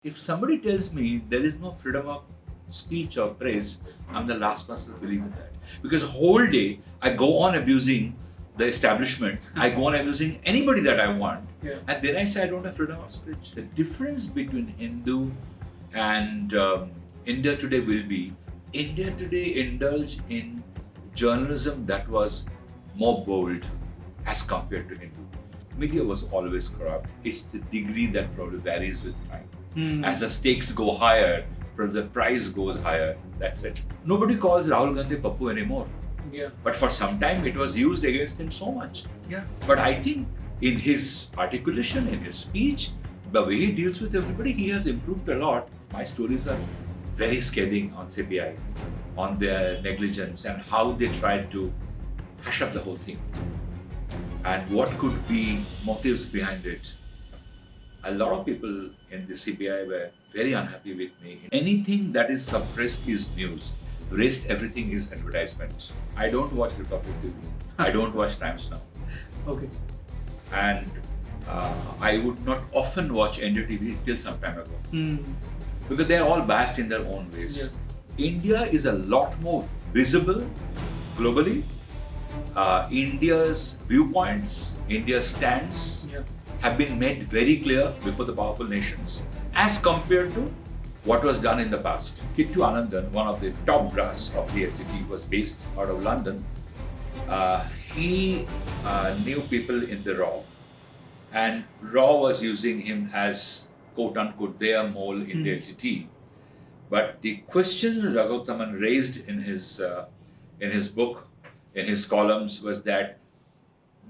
If somebody tells me there is no freedom of speech or press, I'm the last person to believe in that. Because whole day I go on abusing the establishment, I go on abusing anybody that I want, and then I say I don't have freedom of speech. The difference between Hindu and India today will be India today indulged in journalism that was more bold as compared to Hindu. Media was always corrupt. It's the degree that probably varies with time. As the stakes go higher, the price goes higher. That's it. Nobody calls Rahul Gandhi Pappu anymore. But for some time, it was used against him so much. But I think in his articulation, in his speech, the way he deals with everybody, he has improved a lot. My stories are very scathing on CBI, on their negligence and how they tried to hush up the whole thing and what could be motives behind it. A lot of people in the CBI were very unhappy with me. Anything that is suppressed is news. Rest everything is advertisement. I don't watch Republic TV. I don't watch Times Now. Okay. And I would not often watch NDTV till some time ago. Because they are all biased in their own ways. India is a lot more visible globally. India's viewpoints, India's stands have been made very clear before the powerful nations as compared to what was done in the past. Kittu Anandan, one of the top brass of the FGT, was based out of London. He knew people in the RAW, and RAW was using him as quote unquote their mole in the LTT. But the question Raghautaman raised in his book, in his columns, was that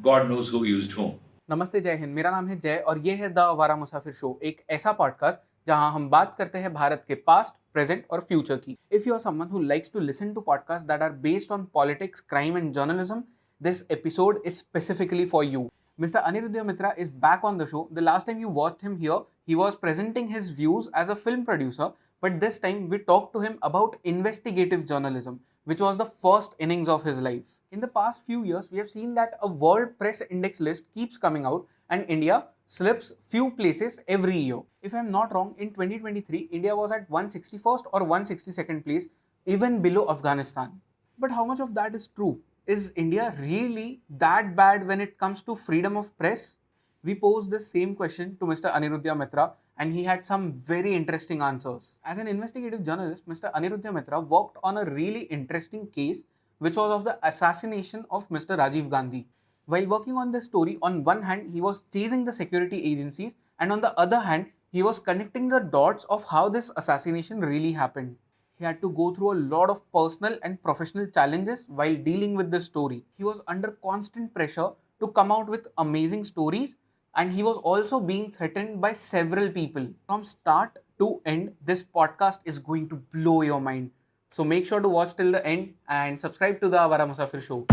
God knows who used whom. नमस्ते, जय हिंद। मेरा नाम है जय और ये है the अवारा मुसाफिर शो, एक ऐसा पॉडकास्ट जहां हम बात करते हैं भारत के पास्ट, प्रेजेंट और फ्यूचर की। If you are someone who likes to listen to podcast that are based on politics, crime and journalism, this episode is specifically for you. Mr. Anirudhya Mitra is back on the show. The last time you watched him here, he was presenting his views as a film producer, but this time we talked to him about investigative journalism, which was the first innings of his life. In the past few years, we have seen that a World Press Index list keeps coming out and India slips few places every year. If I'm not wrong, in 2023, India was at 161st or 162nd place, even below Afghanistan. But how much of that is true? Is India really that bad when it comes to freedom of press? We posed the same question to Mr. Anirudhya Mitra and he had some very interesting answers. As an investigative journalist, Mr. Anirudhya Mitra worked on a really interesting case which was of the assassination of Mr. Rajiv Gandhi. While working on this story, on one hand, he was chasing the security agencies and on the other hand, he was connecting the dots of how this assassination really happened. He had to go through a lot of personal and professional challenges while dealing with this story. He was under constant pressure to come out with amazing stories and he was also being threatened by several people. From start to end, this podcast is going to blow your mind. So make sure to watch till the end and subscribe to the Awaara Musaafir Show.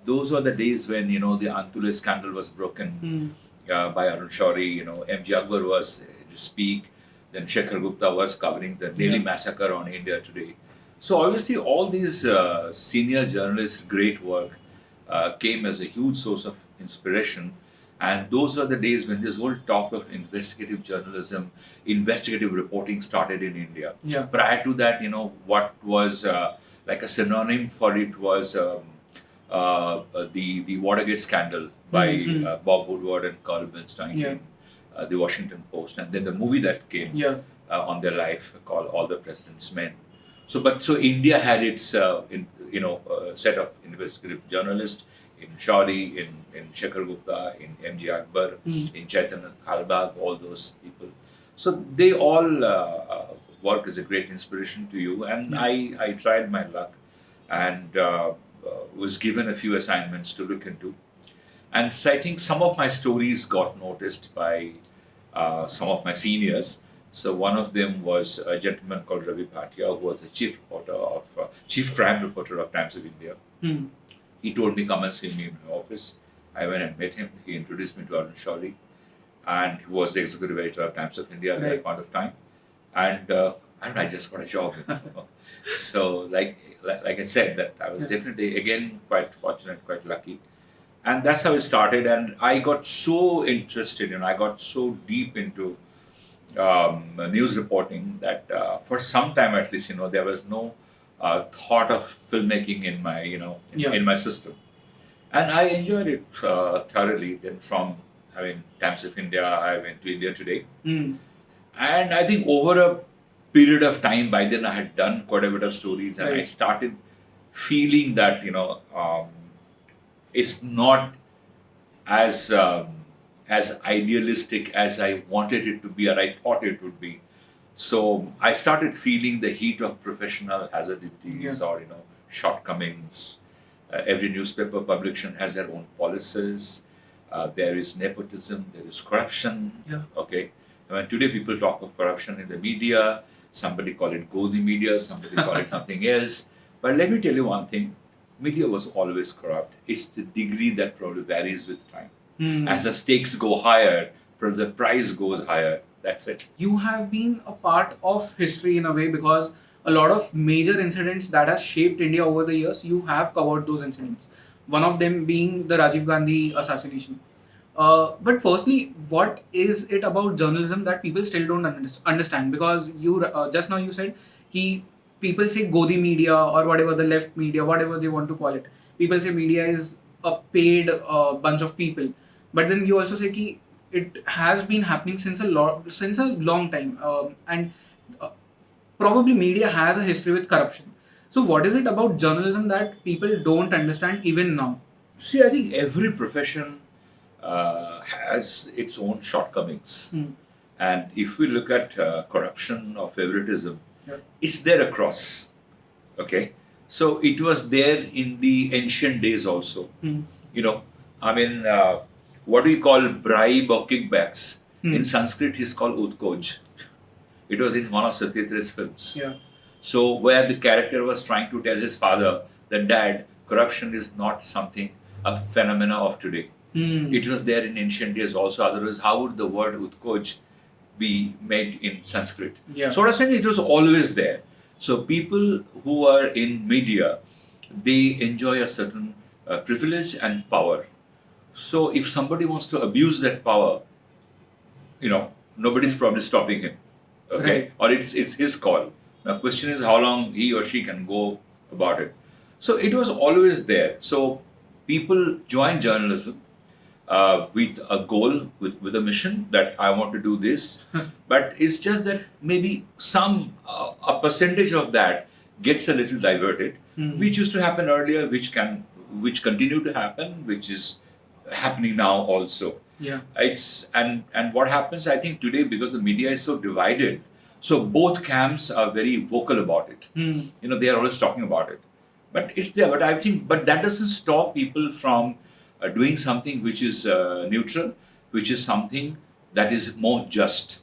Those were the days when the untold scandal was broken by Arun Shourie. MG Akbar was to speak. Then Shekhar Gupta was covering the Delhi massacre on India Today. So obviously, all these senior journalists' great work came as a huge source of inspiration. And those were the days when this whole talk of investigative journalism, investigative reporting started in India. Prior to that, what was like a synonym for it was the Watergate scandal by Bob Woodward and Carl Bernstein in the Washington Post, and then the movie that came on their life called All the President's Men. So India had its set of investigative journalists in Shourie, in Shekhar Gupta, in MG Akbar, in Chaitanya Kalbag, all those people. So they all work as a great inspiration to you, and I tried my luck and was given a few assignments to look into. And so I think some of my stories got noticed by some of my seniors. So one of them was a gentleman called Ravi Bhatia, who was the chief crime reporter of Times of India. He told me, come and see me in my office. I went and met him. He introduced me to Arun Shourie, and he was the executive editor of Times of India at that point of time. And I just got a job. So, like I said, that I was definitely, again, quite fortunate, quite lucky. And that's how it started. And I got so interested, I got so deep into news reporting that for some time at least, there was no thought of filmmaking in my, in my system. And I enjoyed it thoroughly. Then from having Times of India, I went to India Today. And I think over a period of time, by then I had done quite a bit of stories, and I started feeling that, it's not as idealistic as I wanted it to be or I thought it would be. So I started feeling the heat of professional hazardities or shortcomings. Every newspaper publication has their own policies. There is nepotism. There is corruption. Okay. When today people talk of corruption in the media, somebody call it Gandhi media, somebody call it something else. But let me tell you one thing. Media was always corrupt. It's the degree that probably varies with time. As the stakes go higher, the price goes higher. That's it. You have been a part of history in a way, because a lot of major incidents that have shaped India over the years, you have covered those incidents. One of them being the Rajiv Gandhi assassination. But firstly, what is it about journalism that people still don't understand? Because you just now you said people say Godi media or whatever, the left media, whatever they want to call it. People say media is a paid bunch of people. But then you also say ki it has been happening since a long time, and probably media has a history with corruption. So what is it about journalism that people don't understand even now? See, I think every profession has its own shortcomings. And if we look at corruption or favoritism, it's there across. Okay? So it was there in the ancient days also. What we call bribe or kickbacks, in Sanskrit is called utkoj. It was in one of Satyathre's films. So where the character was trying to tell his father that, Dad, corruption is not something, a phenomena of today. It was there in ancient days also. Otherwise, how would the word utkoj be made in Sanskrit? So what I'm saying, it was always there. So people who are in media, they enjoy a certain privilege and power. So if somebody wants to abuse that power, nobody's probably stopping him. Okay? Or it's his call. The question is how long he or she can go about it. So it was always there. So people join journalism with a goal, with a mission that I want to do this. But it's just that maybe a percentage of that gets a little diverted, which used to happen earlier, which continue to happen, which is happening now also. And what happens, I think today, because the media is so divided, so both camps are very vocal about it. They are always talking about it. But it's there. But I think, but that doesn't stop people from doing something which is neutral, which is something that is more just.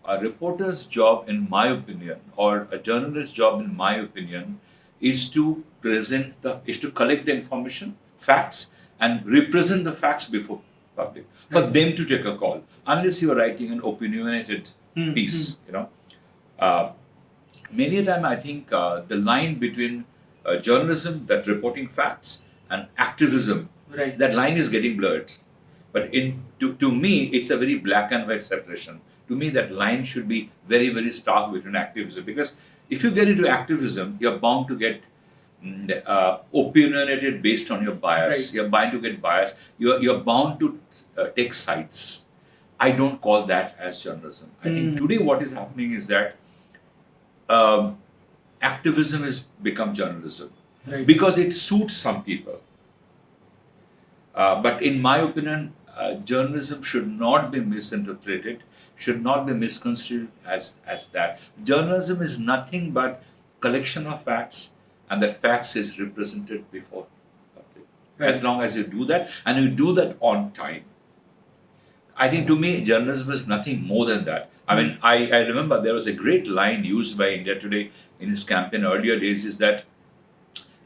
A reporter's job, in my opinion, or a journalist's job, in my opinion, is to collect the information, facts, and represent the facts before public, for them to take a call. Unless you are writing an opinionated piece, many a time I think the line between journalism, that reporting facts, and activism, that line is getting blurred. But to me, it's a very black and white separation. To me, that line should be very, very stark between activism. Because if you get into activism, you're bound to get opinionated based on your bias. You're bound to get biased. You're bound to take sides. I don't call that as journalism. I think today what is happening is that activism has become journalism because it suits some people. But in my opinion, journalism should not be misinterpreted, should not be misconstrued as that. Journalism is nothing but collection of facts, and that facts is represented before public. Right. As long as you do that and you do that on time. I think to me, journalism is nothing more than that. I mean, I remember there was a great line used by India Today in its campaign earlier days is that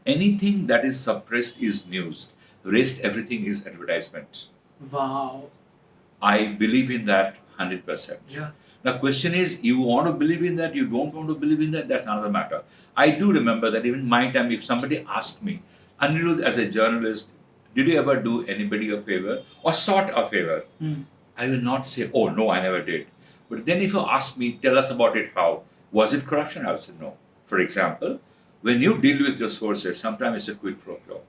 anything that is suppressed is news, rest everything is advertisement. Wow. I believe in that 100%. Yeah. The question is, you want to believe in that, you don't want to believe in that, that's another matter. I do remember that even my time, if somebody asked me, Anirudh, as a journalist, did you ever do anybody a favor or sought a favor? I will not say, oh, no, I never did. But then if you ask me, tell us about it, how? Was it corruption? I would say no. For example, when you deal with your sources, sometimes it's a quid pro quo.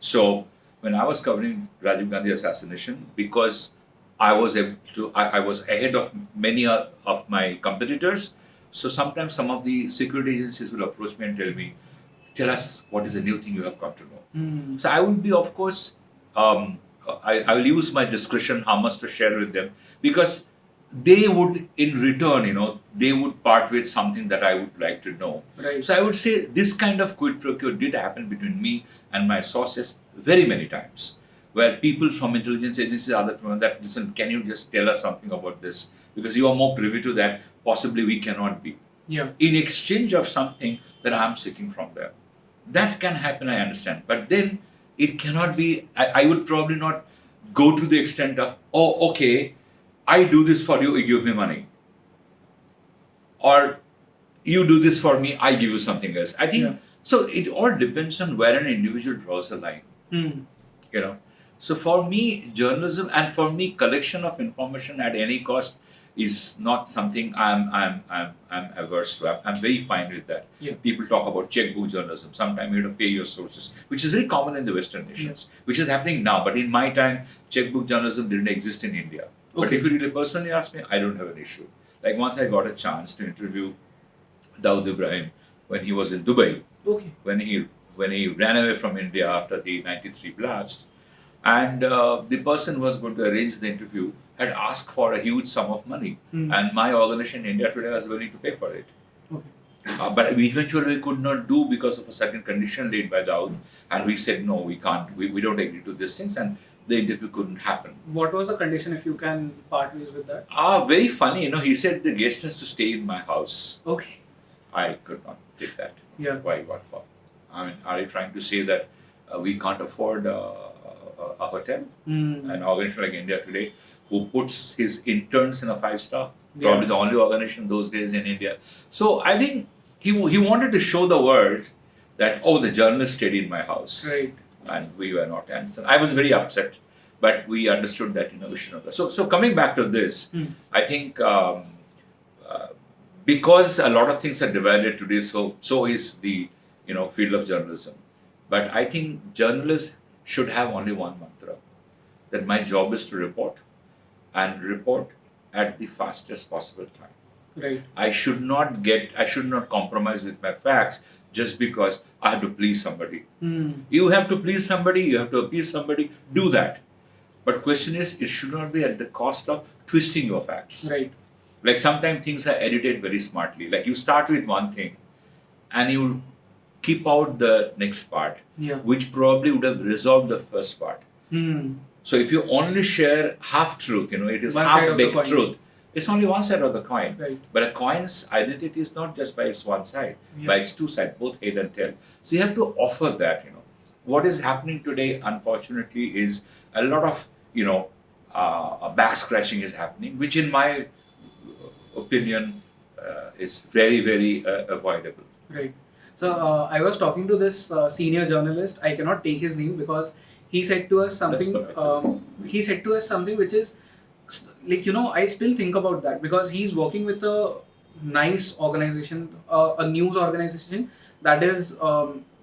So when I was covering Rajiv Gandhi assassination, because I was able to, I was ahead of many of my competitors. So sometimes some of the security agencies will approach me and tell me, tell us what is the new thing you have come to know. So I would be, of course, I will use my discretion how much to share with them, because they would, in return, they would part with something that I would like to know. Right. So I would say this kind of quid pro quo did happen between me and my sources very many times, where people from intelligence agencies are that, listen, can you just tell us something about this? Because you are more privy to that, possibly we cannot be. Yeah. In exchange of something that I am seeking from them. That can happen, I understand. But then it cannot be, I would probably not go to the extent of, oh, okay, I do this for you, you give me money. Or you do this for me, I give you something else. I think, so it all depends on where an individual draws the line. So for me, journalism and for me, collection of information at any cost is not something I'm averse to. I'm very fine with that. Yeah. People talk about checkbook journalism. Sometimes you have to pay your sources, which is very common in the Western nations, which is happening now. But in my time, checkbook journalism didn't exist in India. But if you really personally ask me, I don't have an issue. Like once I got a chance to interview Dawood Ibrahim when he was in Dubai. Okay. When he ran away from India after the '93 blast. And the person who was going to arrange the interview had asked for a huge sum of money. And my organization, India Today, was willing to pay for it. Okay. But eventually we could not do because of a certain condition laid by Dawood. And we said, no, we can't. We don't agree to these things. And the interview couldn't happen. What was the condition, if you can part ways with that? Very funny. He said the guest has to stay in my house. Okay. I could not take that. Yeah. Why? What for? I mean, are you trying to say that we can't afford a hotel? An organization like India Today, who puts his interns in a 5-star, probably the only organization those days in India. So I think he wanted to show the world that, oh, the journalist stayed in my house. Right. And we were not. And so I was very upset, but we understood that, we should know. So coming back to this, I think because a lot of things are divided today, so is the field of journalism. But I think journalists should have only one mantra, that my job is to report and report at the fastest possible time. Right. I should not compromise with my facts just because I have to please somebody. You have to please somebody, you have to appease somebody, do that. But question is, it should not be at the cost of twisting your facts. Right. Like sometimes things are edited very smartly. Like you start with one thing and you keep out the next part, which probably would have resolved the first part. So if you only share half truth, it is half-baked truth. It's only one side of the coin. Right. But a coin's identity is not just by its one side, by its two sides, both head and tail. So you have to offer that, What is happening today, unfortunately, is a lot of, back scratching is happening, which in my opinion is very, very avoidable. Right. So I was talking to this senior journalist. I cannot take his name because he said to us something. He said to us something which is like, I still think about that because he's working with a nice organization, a news organization that is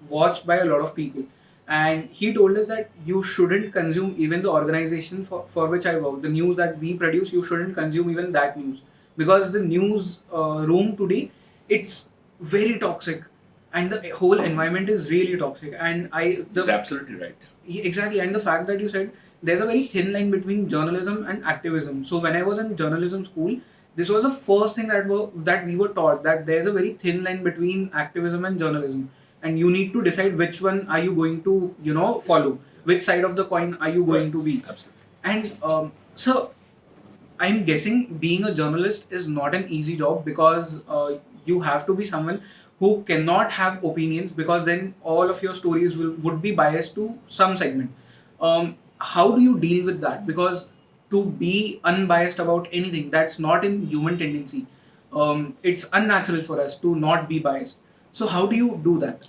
watched by a lot of people. And he told us that you shouldn't consume even the organization for which I work, the news that we produce, you shouldn't consume even that news. Because the news room today, it's very toxic. And the whole environment is really toxic. And That's absolutely right. Exactly. And the fact that you said there's a very thin line between journalism and activism. So when I was in journalism school, this was the first thing that we were taught, that there's a very thin line between activism and journalism. and you need to decide which one are you going to, follow, which side of the coin are you going to be. Absolutely. And so I'm guessing being a journalist is not an easy job, because you have to be someone who cannot have opinions, because then all of your stories would be biased to some segment. How do you deal with that? Because to be unbiased about anything, that's not in human tendency. It's unnatural for us to not be biased. So how do you do that?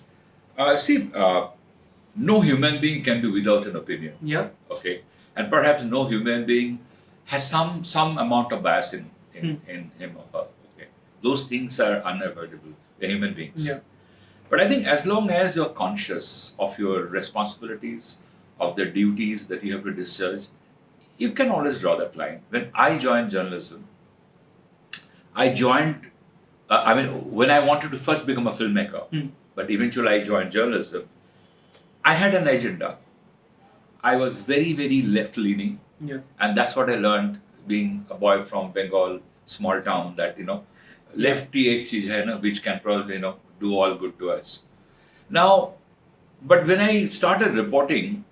No human being can be without an opinion. Yeah. Okay, and perhaps no human being has some amount of bias in him or her. Okay, those things are unavoidable. They're human beings. Yeah. But I think as long as you're conscious of your responsibilities, of the duties that you have to discharge, you can always draw that line. When I joined journalism, I joined. When I wanted to first become a filmmaker, but eventually I joined journalism. I had an agenda. I was very, very left-leaning, and that's what I learned being a boy from Bengal, small town. That lefty ek cheez hai na, which can probably do all good to us. Now, but when I started reporting,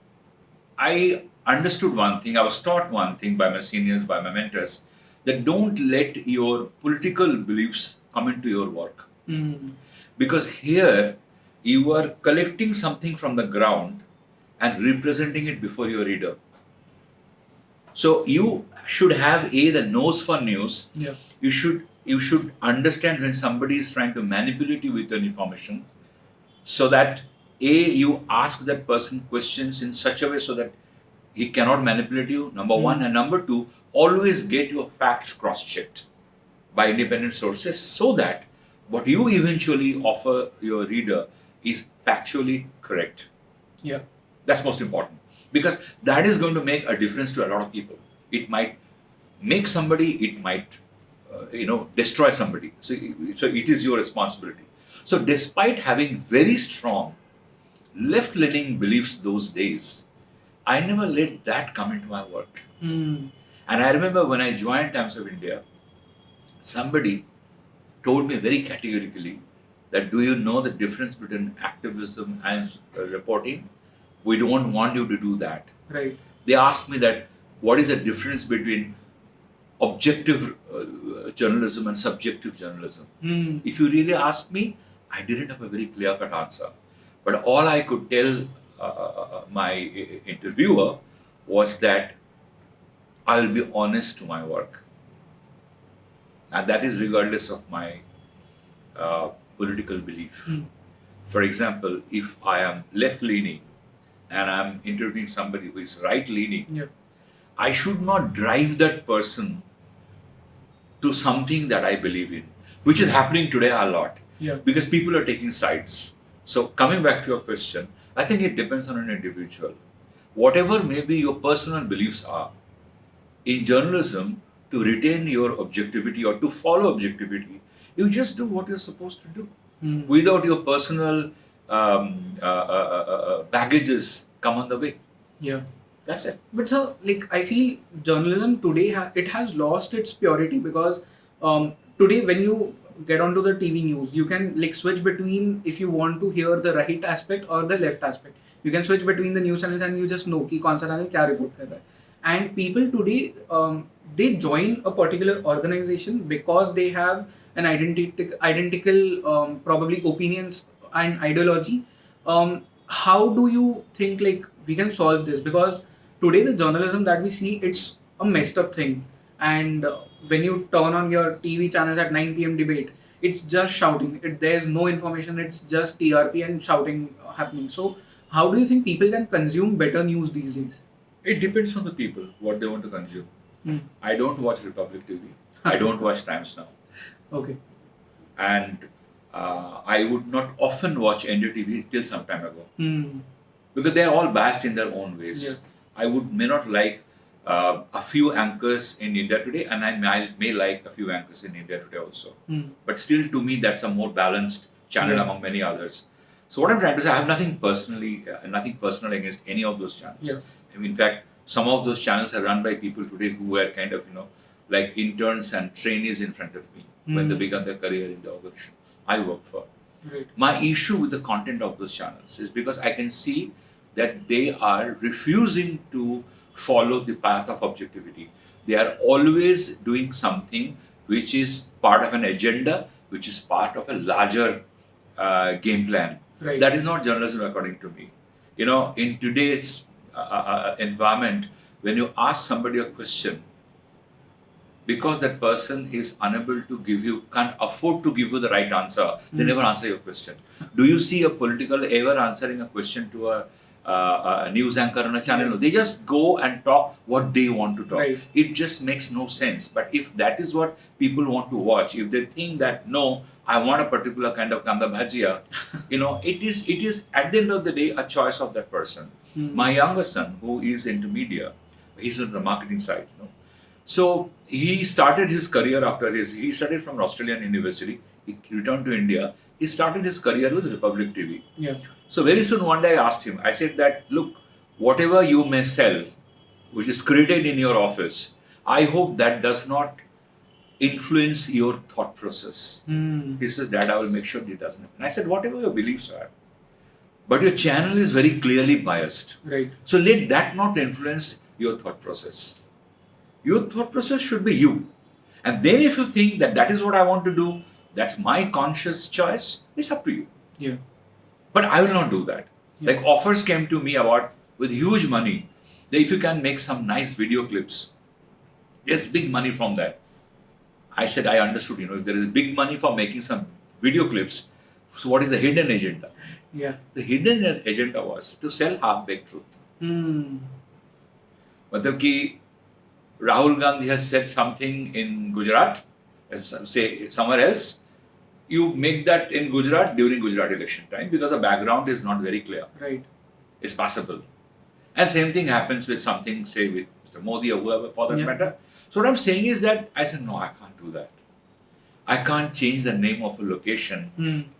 I understood one thing. I was taught one thing by my seniors, by my mentors, that don't let your political beliefs come into your work, because here you are collecting something from the ground and representing it before your reader. So you should have the nose for news. Yeah. You should understand when somebody is trying to manipulate you with an information, so that you ask that person questions in such a way so that he cannot manipulate you, number one, and number two, always get your facts cross-checked by independent sources, so that what you eventually offer your reader is factually correct. Yeah. That's most important, because that is going to make a difference to a lot of people. It might make somebody, it might destroy somebody. So it is your responsibility. So despite having very strong left-leaning beliefs those days, I never let that come into my work. And I remember when I joined Times of India, somebody told me very categorically that, do you know the difference between activism and reporting? We don't want you to do that. Right. They asked me that, what is the difference between objective journalism and subjective journalism? If you really ask me, I didn't have a very clear-cut answer. But all I could tell my interviewer was that I will be honest to my work. And that is regardless of my political belief. For example, if I am left-leaning and I am interviewing somebody who is right-leaning, I should not drive that person to something that I believe in, which is happening today a lot. Because people are taking sides. So coming back to your question, I think it depends on an individual. Whatever maybe your personal beliefs are, in journalism, to retain your objectivity or to follow objectivity, you just do what you're supposed to do. Without your personal baggages come on the way. Yeah. That's it. But so, I feel journalism today, it has lost its purity, because today when you get onto the TV news, you can switch between, if you want to hear the right aspect or the left aspect. You can switch between the news channels and you just know कि कौन सा channel क्या report कर रहा है. And people today, they join a particular organization because they have an identical probably opinions and ideology. How do you think we can solve this? Because today the journalism that we see, it's a messed up thing. And when you turn on your TV channels at 9 p.m. debate, it's just shouting. There's no information. It's just TRP and shouting happening. So how do you think people can consume better news these days? It depends on the people, what they want to consume. I don't watch Republic TV. I don't watch Times Now. Okay. And I would not often watch NDTV till some time ago. Because they are all biased in their own ways. I may not like a few anchors in India Today, and I may like a few anchors in India Today also. But still, to me, that's a more balanced channel among many others. So what I'm trying to say, I have nothing personal against any of those channels. In fact, some of those channels are run by people today who were kind of, like interns and trainees in front of me when they began their career in the organization I worked for. Right. My issue with the content of those channels is because I can see that they are refusing to follow the path of objectivity. They are always doing something which is part of an agenda, which is part of a larger game plan. Right. That is not journalism, according to me. You know, in today's environment, when you ask somebody a question, because that person is unable to give you, can't afford to give you the right answer, they never answer your question. Do you see a political ever answering a question to a news anchor on a channel? No, they just go and talk what they want to talk. Right. It just makes no sense. But if that is what people want to watch, if they think that no, I want a particular kind of kanda bhajia, you know, it is at the end of the day a choice of that person. My younger son, who is into media, he's on the marketing side, you know. So he started his career he studied from Australian University. He returned to India. He started his career with Republic TV. Yeah. So very soon one day I asked him, I said that, look, whatever you may sell, which is created in your office, I hope that does not influence your thought process. He says, Dad, I will make sure it doesn't happen. I said, whatever your beliefs are, but your channel is very clearly biased. Right. So let that not influence your thought process. Your thought process should be you. And then if you think that that is what I want to do, that's my conscious choice, it's up to you. Yeah. But I will not do that. Yeah. Like offers came to me about with huge money, that if you can make some nice video clips, there's big money from that. I said, I understood, you know, if there is big money for making some video clips, so what is the hidden agenda? Yeah. The hidden agenda was to sell half-baked truth. Matlab ki Rahul Gandhi has said something in Gujarat, say somewhere else, you make that in Gujarat during Gujarat election time because the background is not very clear. Right. It's possible. And same thing happens with something, say with Mr. Modi or whoever for that matter. So what I'm saying is that I said, no, I can't do that. I can't change the name of a location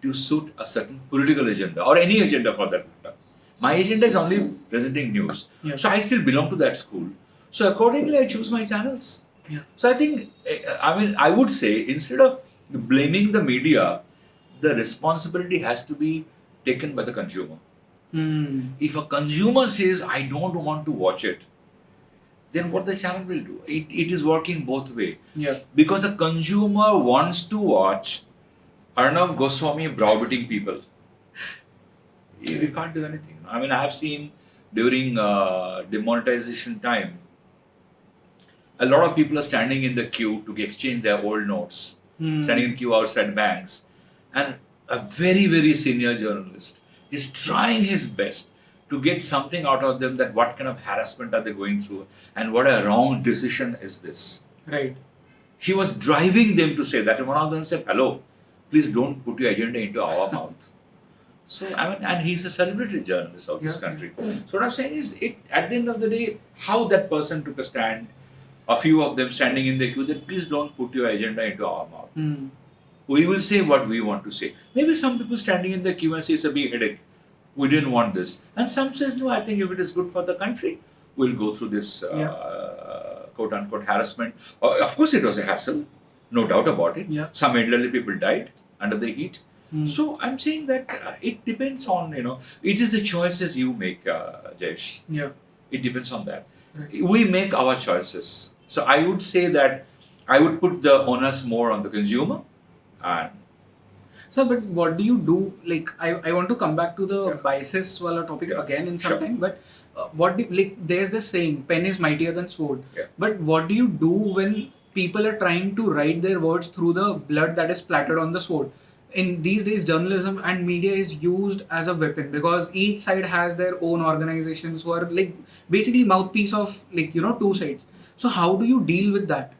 to suit a certain political agenda or any agenda for that matter. My agenda is only presenting news. Yeah. So I still belong to that school. So accordingly, I choose my channels. Yeah. So I think, I would say instead of blaming the media, the responsibility has to be taken by the consumer. If a consumer says, I don't want to watch it, then what the channel will do? It is working both ways. Yeah. Because the consumer wants to watch Arnab Goswami browbeating people. We can't do anything. I mean, I have seen during demonetization time, a lot of people are standing in the queue to exchange their old notes, standing in queue outside banks. And a very, very senior journalist is trying his best to get something out of them, that what kind of harassment are they going through and what a wrong decision is this. Right. He was driving them to say that, and one of them said, hello, please don't put your agenda into our mouth. So, I mean, and he's a celebrated journalist of this country. So what I'm saying is, at the end of the day, how that person took a stand, a few of them standing in the queue, that please don't put your agenda into our mouth. We will say what we want to say. Maybe some people standing in the queue and say it's a big headache. We didn't want this. And some says, no, I think if it is good for the country, we'll go through this quote-unquote harassment. Of course, it was a hassle. No doubt about it. Yeah. Some elderly people died under the heat. So I'm saying that it depends on, it is the choices you make, Jaish. Yeah. It depends on that. Right. We make our choices. So I would say that I would put the onus more on the consumer. And So, but what do you do? Like, I want to come back to the biases wala topic again in some time. But there's this saying, pen is mightier than sword. Yeah. But what do you do when people are trying to write their words through the blood that is splattered on the sword? In these days, journalism and media is used as a weapon because each side has their own organizations who are like basically mouthpiece of two sides. So how do you deal with that?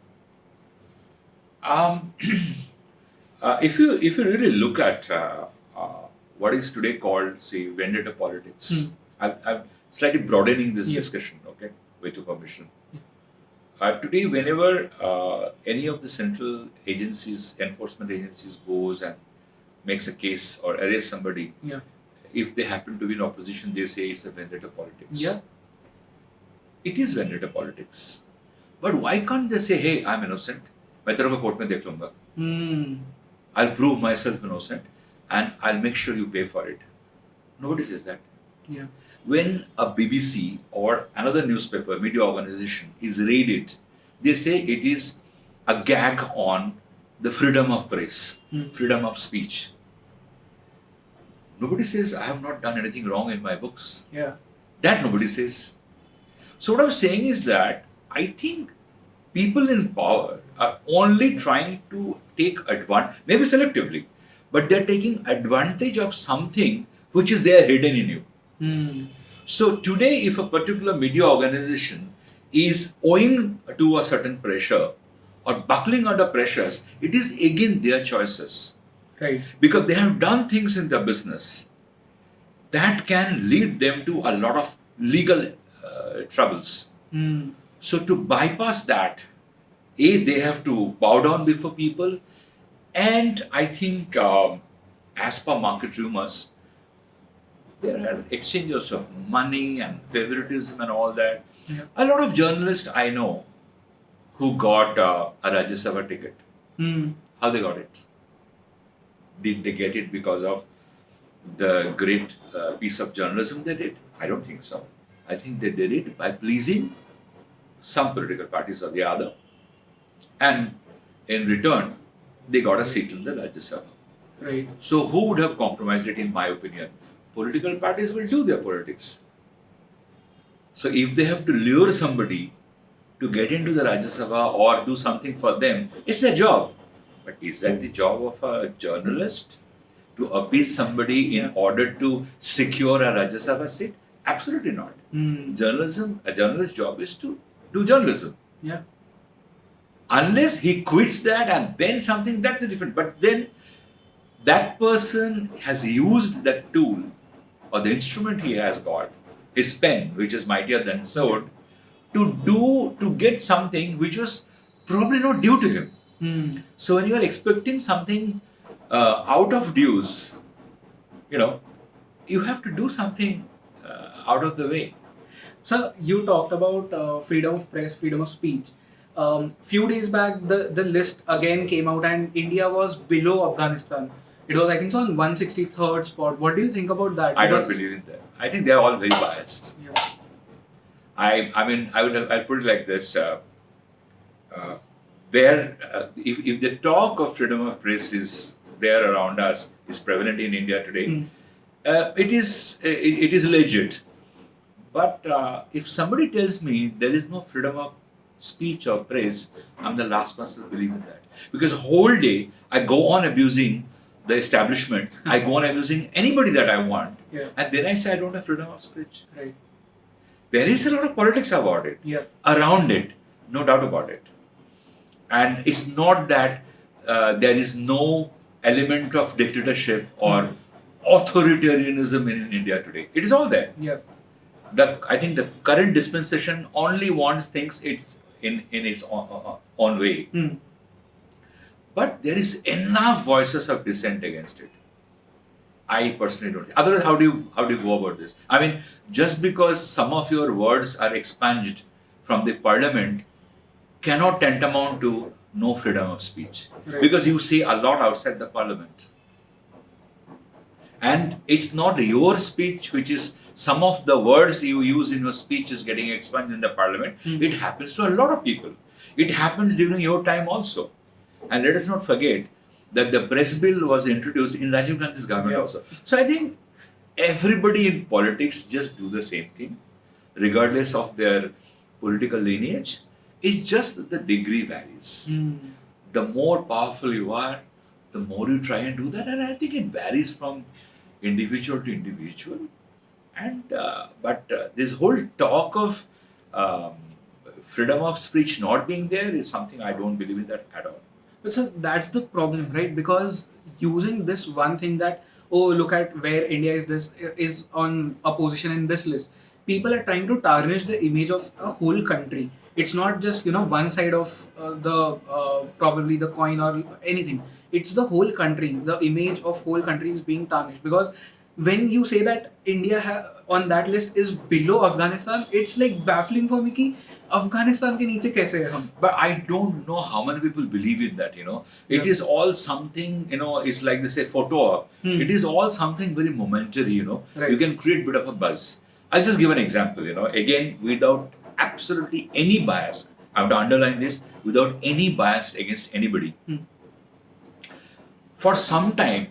If you really look at what is today called, say, vendetta politics, I'm slightly broadening this discussion, okay, with your permission. Today, whenever any of the central agencies, enforcement agencies goes and makes a case or arrests somebody, if they happen to be in opposition, they say it's a vendetta politics. Yeah. It is vendetta politics. But why can't they say, hey, I'm innocent, मैं तेरे को court में देख लूंगा. I'll prove myself innocent and I'll make sure you pay for it. Nobody says that. Yeah. When a BBC or another newspaper, media organization is raided, they say it is a gag on the freedom of press, freedom of speech. Nobody says I have not done anything wrong in my books. Yeah. That nobody says. So what I'm saying is that I think people in power are only trying to take advantage, maybe selectively, but they're taking advantage of something which is there hidden in you. So today, if a particular media organization is owing to a certain pressure or buckling under pressures, it is again their choices. Right. Because they have done things in their business that can lead them to a lot of legal troubles. So to bypass that, they have to bow down before people, and I think as per market rumors, there are exchanges of money and favoritism and all that. Yeah. A lot of journalists I know who got a Rajya Sabha ticket. How they got it? Did they get it because of the great piece of journalism they did? I don't think so. I think they did it by pleasing some political parties or the other. And in return, they got a seat in the Rajya Sabha. Right. So who would have compromised it, in my opinion? Political parties will do their politics. So if they have to lure somebody to get into the Rajya Sabha or do something for them, it's their job. But is that the job of a journalist? To appease somebody in order to secure a Rajya Sabha seat? Absolutely not. A journalist's job is to do journalism. Yeah. Unless he quits that and then something, that's a different. But then that person has used that tool or the instrument he has got, his pen, which is mightier than sword, to get something which was probably not due to him. So when you are expecting something out of dues, you have to do something out of the way. So you talked about freedom of press, freedom of speech. Few days back, the list again came out, and India was below Afghanistan. It was, I think, so on 163rd spot. What do you think about that? I don't believe in that. I think they're all very biased. Yeah. I'll put it like this. If the talk of freedom of press is there around us, is prevalent in India today, it is legit. But if somebody tells me there is no freedom of speech or press, I'm the last person to believe in that. Because whole day I go on abusing the establishment, I go on abusing anybody that I want, and then I say I don't have freedom of speech. Right. There is a lot of politics about it, around it, no doubt about it. And it's not that there is no element of dictatorship or authoritarianism in India today. It is all there. Yeah. I think the current dispensation only wants things in its own way. But there is enough voices of dissent against it. I personally don't think. Otherwise, how do you go about this? I mean, just because some of your words are expunged from the parliament cannot tantamount to no freedom of speech. Right. Because you say a lot outside the parliament. And it's not your speech which is, some of the words you use in your speech is getting expunged in the parliament. It happens to a lot of people. It happens during your time also. And let us not forget that the press bill was introduced in Rajiv Gandhi's government also. So I think everybody in politics just do the same thing, regardless of their political lineage. It's just that the degree varies. The more powerful you are, the more you try and do that. And I think it varies from individual to individual. And but this whole talk of freedom of speech not being there is something I don't believe in that at all. But so that's the problem, right? Because using this one thing that, oh, look at where India is on a position in this list, people are trying to tarnish the image of a whole country. It's not just one side of probably the coin or anything. It's the whole country. The image of whole country is being tarnished, because when you say that India on that list is below Afghanistan, it's like baffling for me. Afghanistan के नीचे कैसे हैं हम? But I don't know how many people believe in that, you know. It is all something, you know, it's like they say photo op. It is all something very momentary, you know. Right. You can create a bit of a buzz. I'll just give an example, you know, again, without absolutely any bias. I have to underline this, without any bias against anybody. For some time,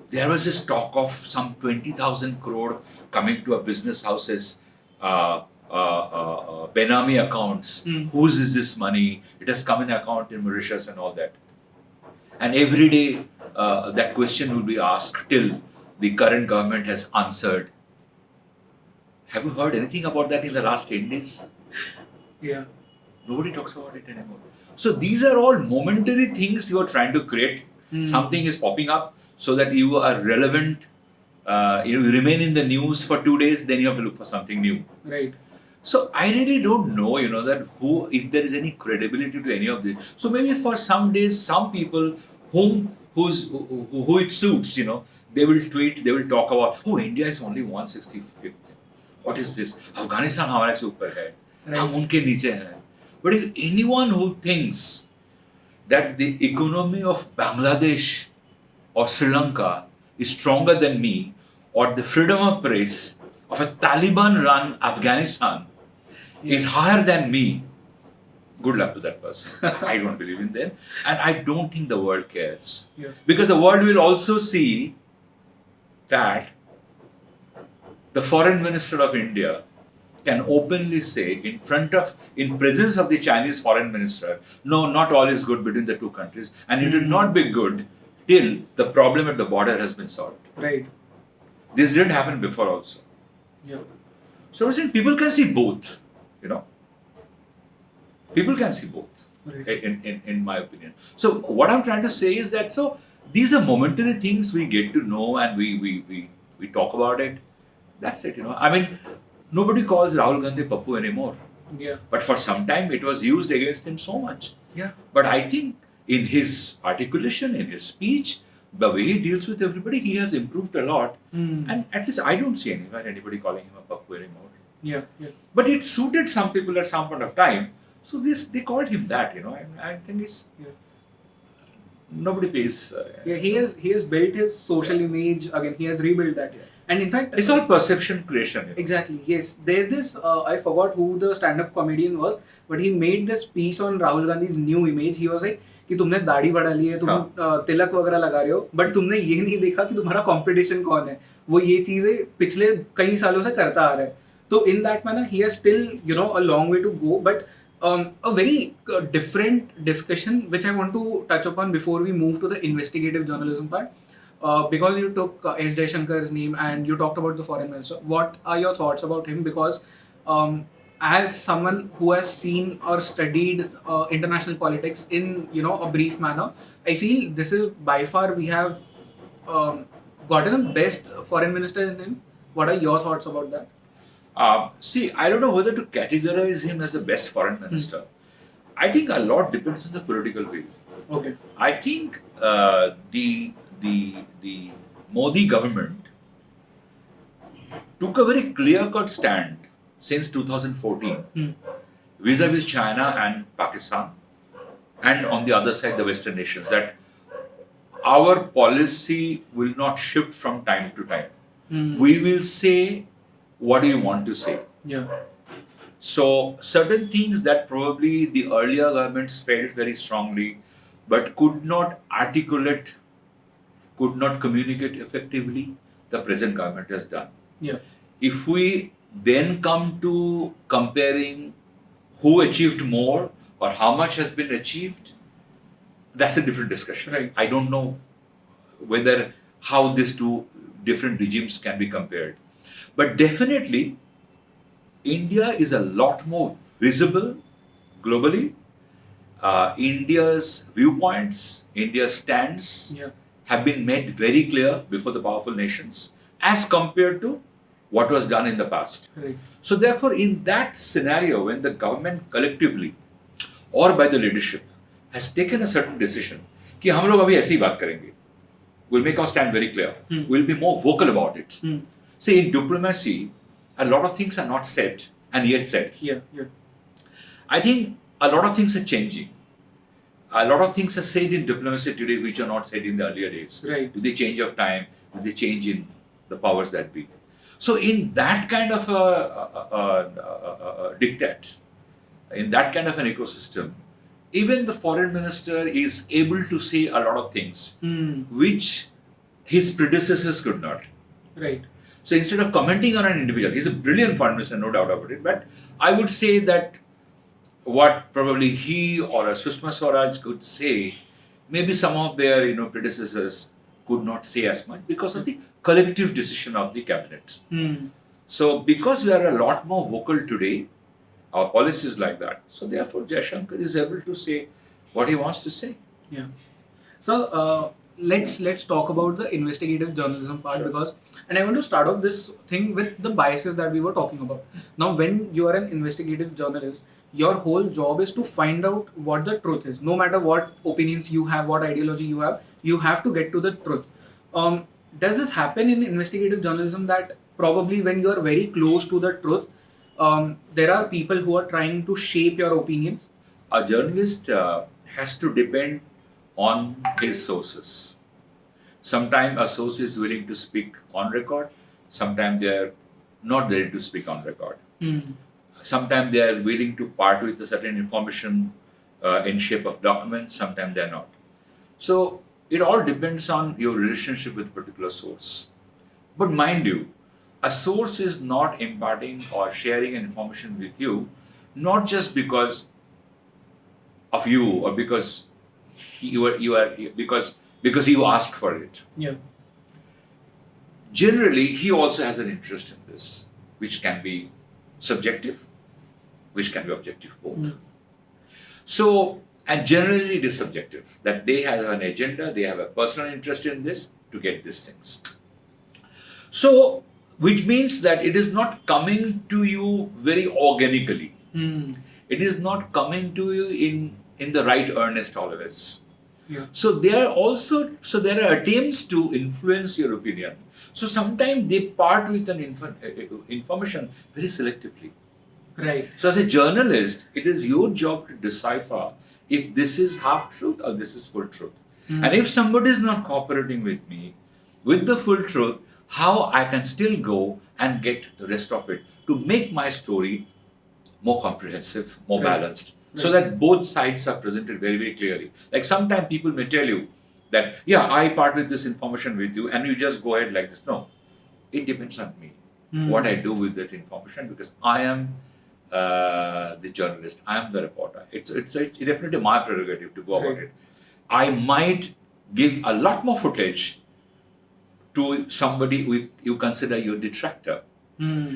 there was this talk of some 20,000 crore coming to a business houses, Benami accounts. Whose is this money? It has come in account in Mauritius and all that. And every day that question will be asked till the current government has answered. Have you heard anything about that in the last 10 days? Yeah. Nobody talks about it anymore. So these are all momentary things you are trying to create. Something is popping up so that you are relevant. You remain in the news for 2 days, then you have to look for something new. Right. So I really don't know, you know, that if there is any credibility to any of this. So maybe for some days, some people who it suits, you know, they will tweet, they will talk about, oh, India is only 165th. What is this? Afghanistan हमारे से ऊपर है, हम उनके नीचे हैं. But if anyone who thinks that the economy of Bangladesh or Sri Lanka is stronger than me, or the freedom of press of a Taliban-run Afghanistan is higher than me, good luck to that person. I don't believe in them, and I don't think the world cares. Because the world will also see that the foreign minister of India can openly say in presence of the Chinese foreign minister, no, not all is good between the two countries, and it will not be good till the problem at the border has been solved. Right. This didn't happen before also. Yeah. So I was saying people can see both, you know. People can see both, in my opinion. So what I'm trying to say is that, so these are momentary things we get to know and we talk about it. That's it, you know. I mean, nobody calls Rahul Gandhi Pappu anymore. Yeah. But for some time it was used against him so much. Yeah. But I think in his articulation, in his speech, the way he deals with everybody, he has improved a lot. And at least I don't see anybody calling him a Pappu anymore. Yeah. Yeah. But it suited some people at some point of time. So they called him that, you know. I think it's... Yeah. Nobody pays... he has built his social image again. He has rebuilt that. Yeah. And in fact... It's all perception creation. You know? Exactly, yes. There's this, I forgot who the stand-up comedian was, but he made this piece on Rahul Gandhi's new image. He was like, कि तुमने दाढ़ी बढ़ा ली है, तुम तिलक वगैरह लगा रहे हो, बट तुमने ये नहीं देखा कि तुम्हारा कंपटीशन कौन है. वो ये चीजें पिछले कई सालों से करता आ रहा है. तो in that manner, he has still, you know, a long way to go, but a very different discussion which I want to touch upon before we move to the investigative journalism part. Because you took S. Jaishankar's name and you talked about the foreign minister, what are your thoughts about him? Because as someone who has seen or studied international politics in, you know, a brief manner, I feel this is by far we have gotten the best foreign minister in him. What are your thoughts about that? See, I don't know whether to categorize him as the best foreign minister. I think a lot depends on the political will. Okay. I think the Modi government took a very clear-cut stand since 2014 vis-a-vis China and Pakistan, and on the other side the Western nations, that our policy will not shift from time to time. We will say what do you want to say. Yeah. So certain things that probably the earlier governments felt very strongly but could not articulate, could not communicate effectively, the present government has done. Yeah. If we then come to comparing who achieved more or how much has been achieved, that's a different discussion. Right. I don't know whether how these two different regimes can be compared. But definitely, India is a lot more visible globally. India's viewpoints, India's stands have been made very clear before the powerful nations as compared to what was done in the past. Right. So therefore, in that scenario, when the government collectively or by the leadership has taken a certain decision कि हम लोग अभी ऐसे ही बात करेंगे, we'll make our stand very clear. We'll be more vocal about it. See, in diplomacy, a lot of things are not said and yet said. Yeah. I think a lot of things are changing. A lot of things are said in diplomacy today which are not said in the earlier days. Right. With the change of time, with the change in the powers that be. So in that kind of a diktat, in that kind of an ecosystem, even the foreign minister is able to say a lot of things which his predecessors could not. Right. So instead of commenting on an individual, he's a brilliant foreign minister, no doubt about it. But I would say that what probably he or a Sushma Swaraj could say, maybe some of their predecessors could not say as much because of the collective decision of the cabinet. So because we are a lot more vocal today, our policy is like that. So therefore, Jaishankar is able to say what he wants to say. Yeah. So let's talk about the investigative journalism part, Sure. and I want to start off this thing with the biases that we were talking about. Now, when you are an investigative journalist, your whole job is to find out what the truth is. No matter what opinions you have, what ideology you have to get to the truth. Does this happen in investigative journalism that probably when you are very close to the truth, there are people who are trying to shape your opinions? A journalist has to depend on his sources. Sometimes a source is willing to speak on record, sometimes they are not ready to speak on record. Sometimes they are willing to part with a certain information in shape of documents, sometimes they are not. So it all depends on your relationship with a particular source. But mind you, a source is not imparting or sharing information with you, not just because of you or because because you asked for it. Yeah. Generally, he also has an interest in this, which can be subjective, which can be objective, both. So, and generally it is subjective, that they have an agenda, they have a personal interest in this to get these things. So, which means that it is not coming to you very organically. It is not coming to you in the right earnest always. Yeah. So there are attempts to influence your opinion. So sometimes they part with an information very selectively. Right. So as a journalist, it is your job to decipher if this is half truth or this is full truth. And if somebody is not cooperating with me with the full truth, how I can still go and get the rest of it to make my story more comprehensive, more balanced. So that both sides are presented very, very clearly. Like sometimes people may tell you that, yeah, I part with this information with you and you just go ahead like this. No, it depends on me, what I do with that information, because I am the journalist, I am the reporter. It's definitely my prerogative to go about it. I might give a lot more footage to somebody who you consider your detractor.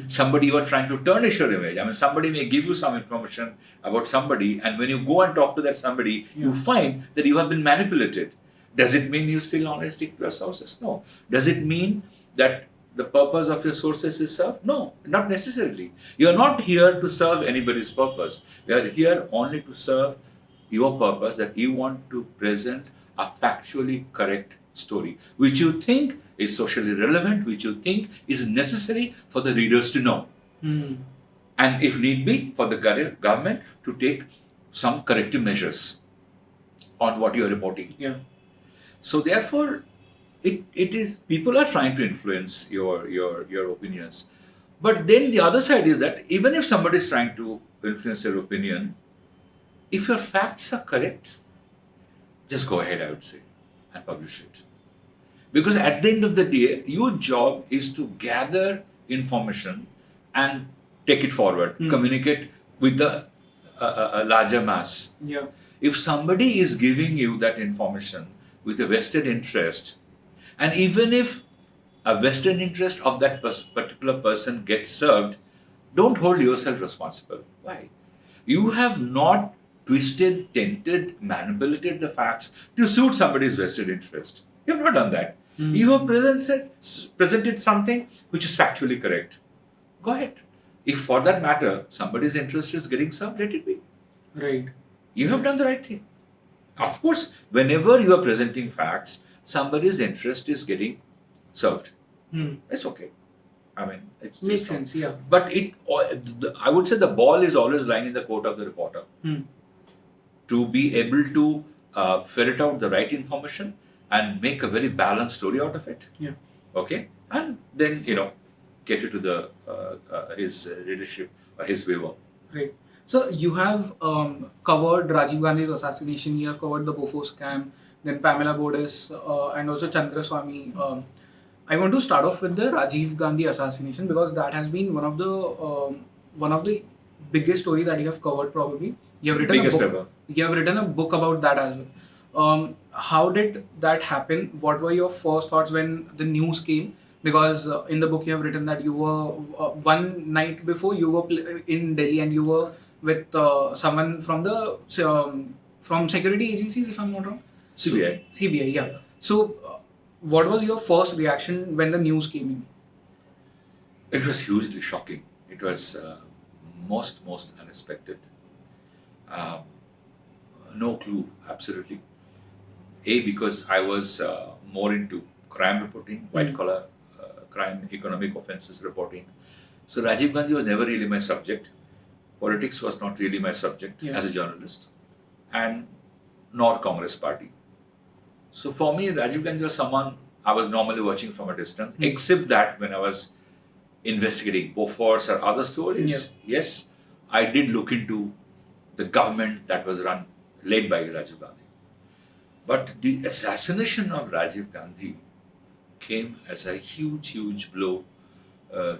Somebody you are trying to tarnish your image. I mean, somebody may give you some information about somebody, and when you go and talk to that somebody, you find that you have been manipulated. Does it mean you still want to stick to your sources? No. Does it mean that the purpose of your sources is served? No, not necessarily. You are not here to serve anybody's purpose. You are here only to serve your purpose, that you want to present a factually correct story, which you think is socially relevant, which you think is necessary for the readers to know. And if need be, for the government to take some corrective measures on what you are reporting. Yeah. So therefore, it is, people are trying to influence your opinions. But then the other side is that even if somebody is trying to influence your opinion, if your facts are correct, just go ahead, I would say, and publish it. Because at the end of the day, your job is to gather information and take it forward, communicate with the larger mass. Yeah. If somebody is giving you that information with a vested interest, and even if a vested interest of that particular person gets served, don't hold yourself responsible. Why? You have not twisted, tinted, manipulated the facts to suit somebody's vested interest. You have not done that. You have presented something which is factually correct. Go ahead. If for that matter, somebody's interest is getting served, let it be. Right. You have done the right thing. Of course, whenever you are presenting facts, somebody's interest is getting served. It's okay. I mean, it's Makes just not. sense, yeah. But I would say the ball is always lying in the court of the reporter to be able to ferret out the right information and make a very balanced story out of it. Yeah. Okay, and then get it to the his readership or his viewer. Great. So you have covered Rajiv Gandhi's assassination. You have covered the Bofors scam, then Pamela Bodis, and also Chandraswamy. I want to start off with the Rajiv Gandhi assassination because that has been one of the biggest story that you have covered. Probably you have written Biggest a book. ever. You have written a book about that as well. How did that happen? What were your first thoughts when the news came? Because in the book you have written that you were one night before you were in Delhi and you were with someone from the from security agencies, if I'm not wrong. CBI. CBI, yeah. So, what was your first reaction when the news came in? It was hugely shocking. It was most unexpected. No clue, absolutely. Because I was more into crime reporting, white collar crime, economic offences reporting. So Rajiv Gandhi was never really my subject. Politics was not really my subject as a journalist, and nor Congress Party. So for me, Rajiv Gandhi was someone I was normally watching from a distance, except that when I was investigating Bofors or other stories, yes, I did look into the government that was led by Rajiv Gandhi. But the assassination of Rajiv Gandhi came as a huge blow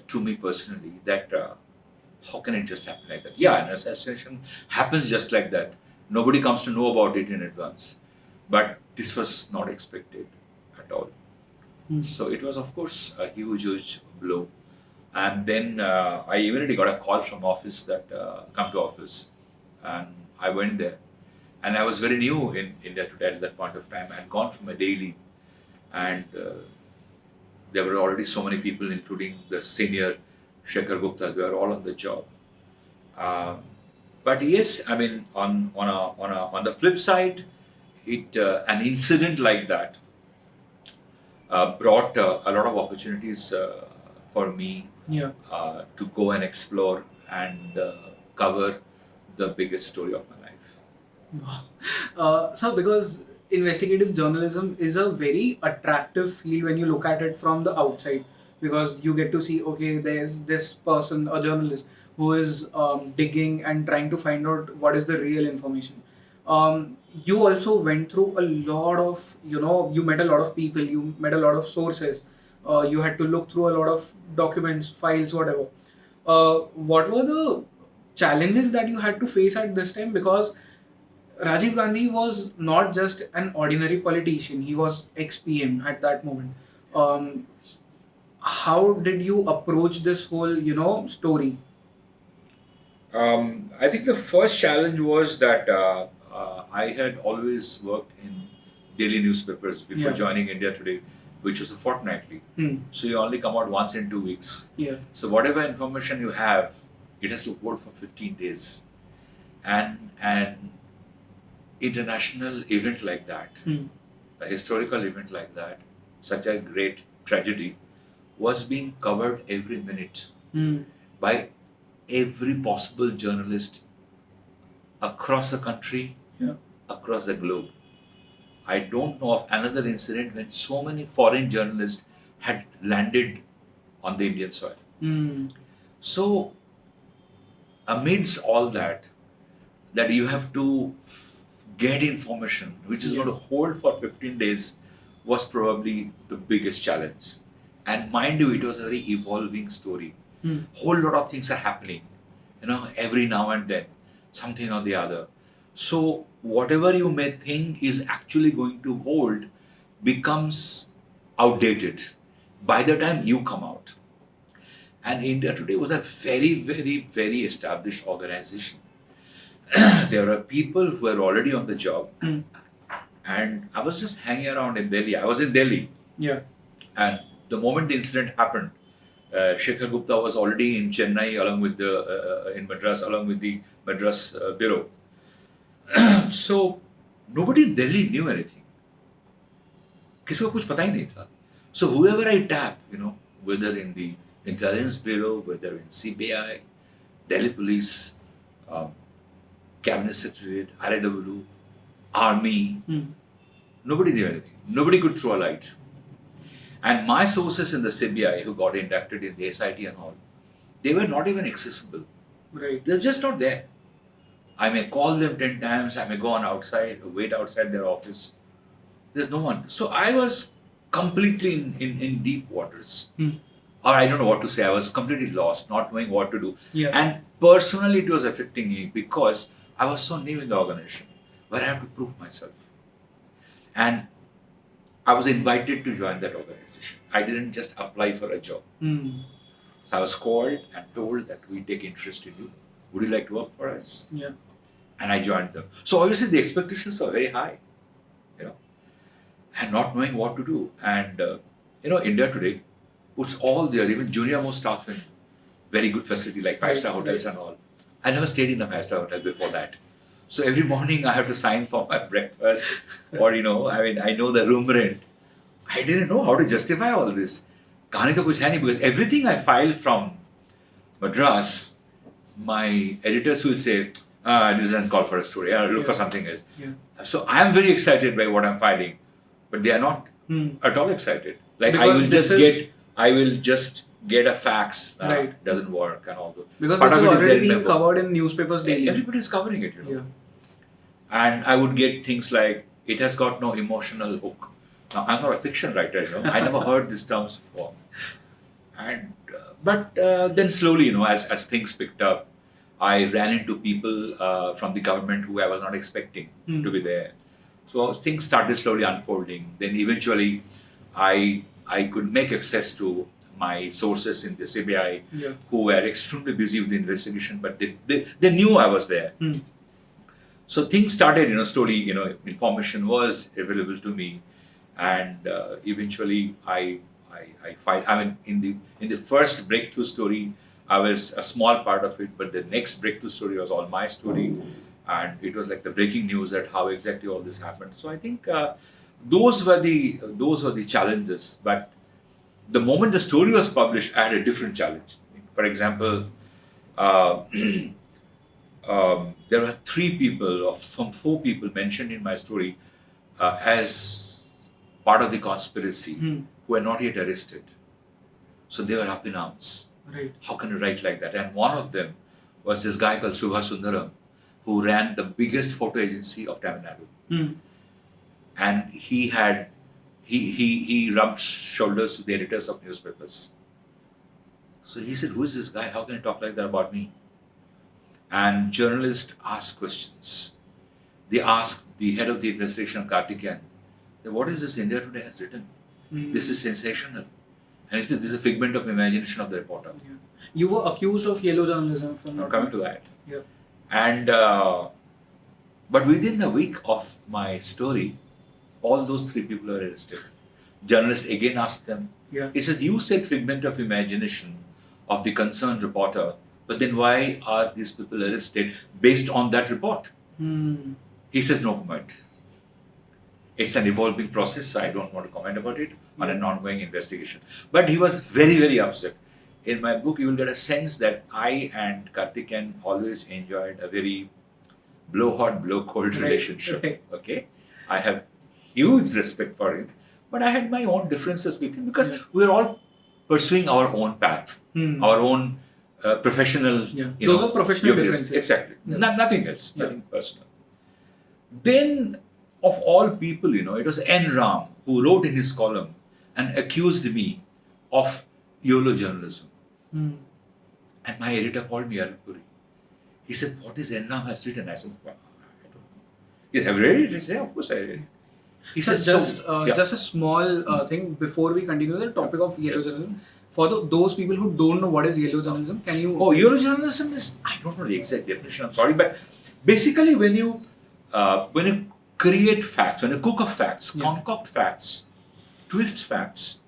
to me personally. That how can it just happen like that? Yeah, an assassination happens just like that. Nobody comes to know about it in advance. But this was not expected at all. So it was, of course, a huge blow. And then I immediately got a call from office that come to office, and I went there. And I was very new in India today at that point of time. I had gone from a daily, and there were already so many people, including the senior Shekhar Gupta. We were all on the job. But yes, I mean, on the flip side, an incident like that brought a lot of opportunities for me to go and explore and cover the biggest story of my life. So, because investigative journalism is a very attractive field when you look at it from the outside, because you get to see, okay, there's this person, a journalist, who is digging and trying to find out what is the real information. You also went through a lot of, you met a lot of people, you met a lot of sources, you had to look through a lot of documents, files, whatever. What were the challenges that you had to face at this time? Because Rajiv Gandhi was not just an ordinary politician, he was ex-PM at that moment. How did you approach this whole, story? I think the first challenge was that I had always worked in daily newspapers before joining India Today, which was a fortnightly. So you only come out once in 2 weeks. So whatever information you have, it has to hold for 15 days. And an international event like that, a historical event like that, such a great tragedy, was being covered every minute by every possible journalist across the country, across the globe. I don't know of another incident when so many foreign journalists had landed on the Indian soil. So, amidst all that you have to get information which is going to hold for 15 days was probably the biggest challenge. And mind you, it was a very evolving story. Whole lot of things are happening, every now and then, something or the other. So whatever you may think is actually going to hold becomes outdated by the time you come out. And India Today was a very established organization. There were people who were already on the job, and I was just hanging around in Delhi. I was in Delhi. And the moment the incident happened, Shekhar Gupta was already in Chennai along with in Madras along with the Madras bureau. So nobody in Delhi knew anything. किसी को कुछ पता ही नहीं था. So whoever I tap, whether in the Intelligence Bureau, whether in CBI, Delhi Police, um, Cabinet Secretariat, RAW, Army, nobody knew anything. Nobody could throw a light. And my sources in the CBI who got inducted in the SIT and all, they were not even accessible. Right. They're just not there. I may call them 10 times, I may go on outside, wait outside their office. There's no one. So I was completely in deep waters. Or I don't know what to say. I was completely lost, not knowing what to do. Yeah. And personally, it was affecting me because I was so new in the organization where I have to prove myself. And I was invited to join that organization. I didn't just apply for a job. So I was called and told that we take interest in you. Would you like to work for us? Yeah. And I joined them. So obviously the expectations were very high, and not knowing what to do. And India today puts all their even junior most staff in very good facility like 5-star hotels and all. I never stayed in a 5-star hotel before that. So every morning I have to sign for my breakfast, or I know the room rent. I didn't know how to justify all this. Kahani to kuch hai nahi, because everything I filed from Madras, my editors will say, this isn't call for a story, I'll look for something else. Yeah. So I am very excited by what I'm filing, but they are not at all excited. Like I will just get a fax, doesn't work and all that. Because this is already being covered in newspapers daily. Everybody is covering it, And I would get things like, it has got no emotional hook. Now, I'm not a fiction writer, I never heard these terms before. And but then slowly, as things picked up, I ran into people from the government who I was not expecting to be there. So things started slowly unfolding. Then eventually, I could make access to my sources in the CBI who were extremely busy with the investigation, but they knew I was there. So things started, slowly, information was available to me, and eventually I filed. I mean, in the first breakthrough story, I was a small part of it, but the next breakthrough story was all my story, and it was like the breaking news that how exactly all this happened. So I think those were the challenges. But the moment the story was published, I had a different challenge. For example, there were 3 people of some 4 people mentioned in my story as part of the conspiracy who were not yet arrested. So they were up in arms. Right. How can you write like that? And one of them was this guy called Subha Sundaram, who ran the biggest photo agency of Tamil Nadu. And he rubbed shoulders with the editors of newspapers. So he said, who is this guy? How can he talk like that about me? And journalists asked questions. They asked the head of the investigation, Karthikeyan, what is this India Today has written? This is sensational. And he said, this is a figment of imagination of the reporter. Yeah. You were accused of yellow journalism. I'm coming to that. Yeah. And but within a week of my story, all those 3 people were arrested. Journalist again asked them. Yeah. He says, you said figment of imagination of the concerned reporter, but then why are these people arrested based on that report? He says, no comment. It's an evolving process, so I don't want to comment about it on an ongoing investigation. But he was very, very upset. In my book, you will get a sense that I and Karthikeyan always enjoyed a very blow-hot, blow-cold relationship. Right. Okay, I have huge respect for him, but I had my own differences with him because we were all pursuing our own path, our own professional. Those are professional differences. Exactly. Nothing else. Nothing personal. Then, of all people, it was N. Ram who wrote in his column and accused me of YOLO journalism. And my editor called me Alpuri. He said, what is N. Ram has written? I said, well, I don't know. He said, have you read it? He said, yeah, of course I read it. He said, just a small thing before we continue the topic of yellow journalism. For those people who don't know what is yellow journalism, can you... Oh, yellow journalism is, I don't know the exact definition, I'm sorry, but basically when you create facts, when you cook up facts, concoct facts, twist facts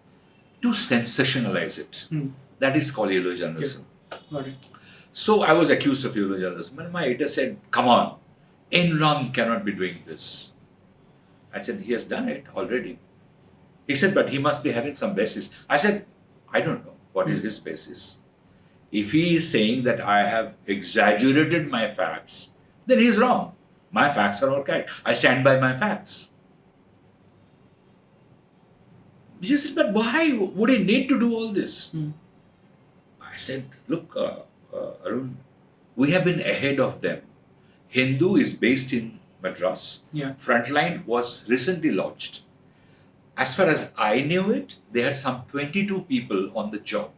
to sensationalize it, that is called yellow journalism. Got it. So I was accused of yellow journalism and my editor said, come on, N. Ram cannot be doing this. I said, he has done it already. He said, but he must be having some basis. I said, I don't know. What is his basis? If he is saying that I have exaggerated my facts, then he is wrong. My facts are all correct. I stand by my facts. He said, but why would he need to do all this? I said, look, Arun, we have been ahead of them. Hindu is based in Madras. Yeah. Frontline was recently launched. As far as I knew it, they had some 22 people on the job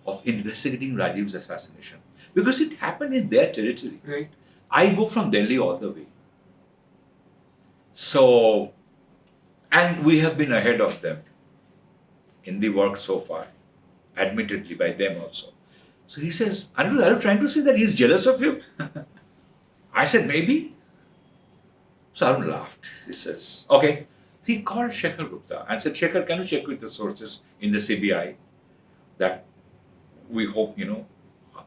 of investigating Rajiv's assassination. Because it happened in their territory. Right. I go from Delhi all the way. So, and we have been ahead of them in the work so far, admittedly by them also. So he says, Anirudh, are you trying to say that he's jealous of you? I said, maybe. So Arun laughed. He says, okay. He called Shekhar Gupta and said, Shekhar, can you check with the sources in the CBI that we hope,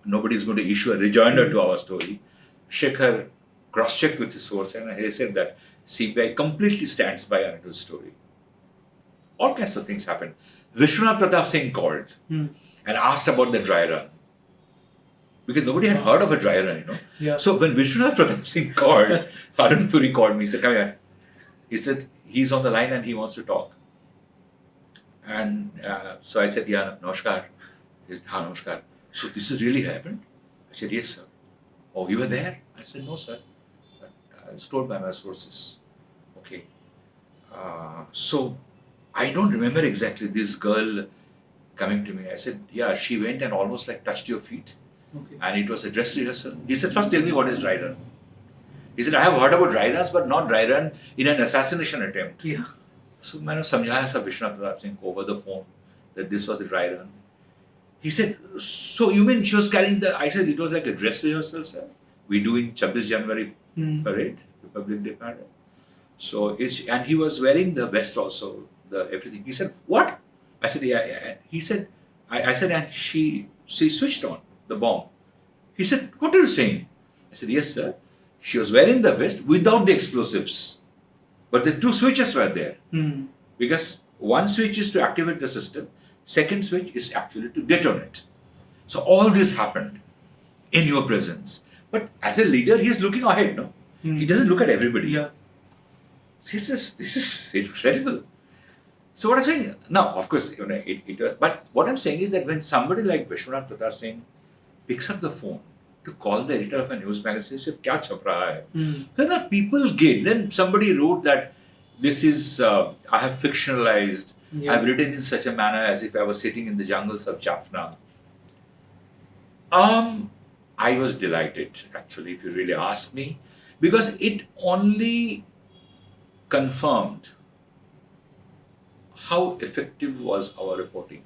nobody is going to issue a rejoinder to our story. Shekhar cross-checked with his source and he said that CBI completely stands by Anirudh's story. All kinds of things happened. Vishwanath Pratap Singh called and asked about the dry run. Because nobody had heard of a dry run, Yeah. So when Vishwanath Pratap Singh called, Arun Puri called me. He said, come here. He said, he's on the line and he wants to talk. And so I said, yeah, namaskar. He said, ha, namaskar. So this has really happened? I said, yes, sir. Oh, you were there? I said, no, sir. But I was told by my sources. Okay. So I don't remember exactly this girl coming to me. I said, yeah, she went and almost like touched your feet. Okay. And it was a dress rehearsal. He said, first tell me what is dry run. He said, I have heard about dry runs, but not dry run in an assassination attempt. Yeah. So I समझाया सब Vishwanath Pratap Singh over the phone that this was the dry run. He said, so you mean she was carrying the, I said, it was like a dress rehearsal, sir. We do in 26 January parade, Republic Day parade. So, and he was wearing the vest also, the everything. He said, what? I said, yeah. He said, I said, and she switched on the bomb. He said, what are you saying? I said, yes, sir. She was wearing the vest without the explosives. But the two switches were there. Because one switch is to activate the system. Second switch is actually to detonate. So all this happened in your presence. But as a leader, he is looking ahead, no? He doesn't look at everybody. Yeah. He says, this is incredible. So what I'm saying, now, of course, but what I'm saying is that when somebody like Vishwanath Pratap Singh picks up the phone to call the editor of a news magazine, he said, kya chap raha hai? Then the people get, then somebody wrote that this is, I have fictionalized, I've written in such a manner as if I was sitting in the jungles of Jaffna. I was delighted, actually, if you really ask me, because it only confirmed how effective was our reporting,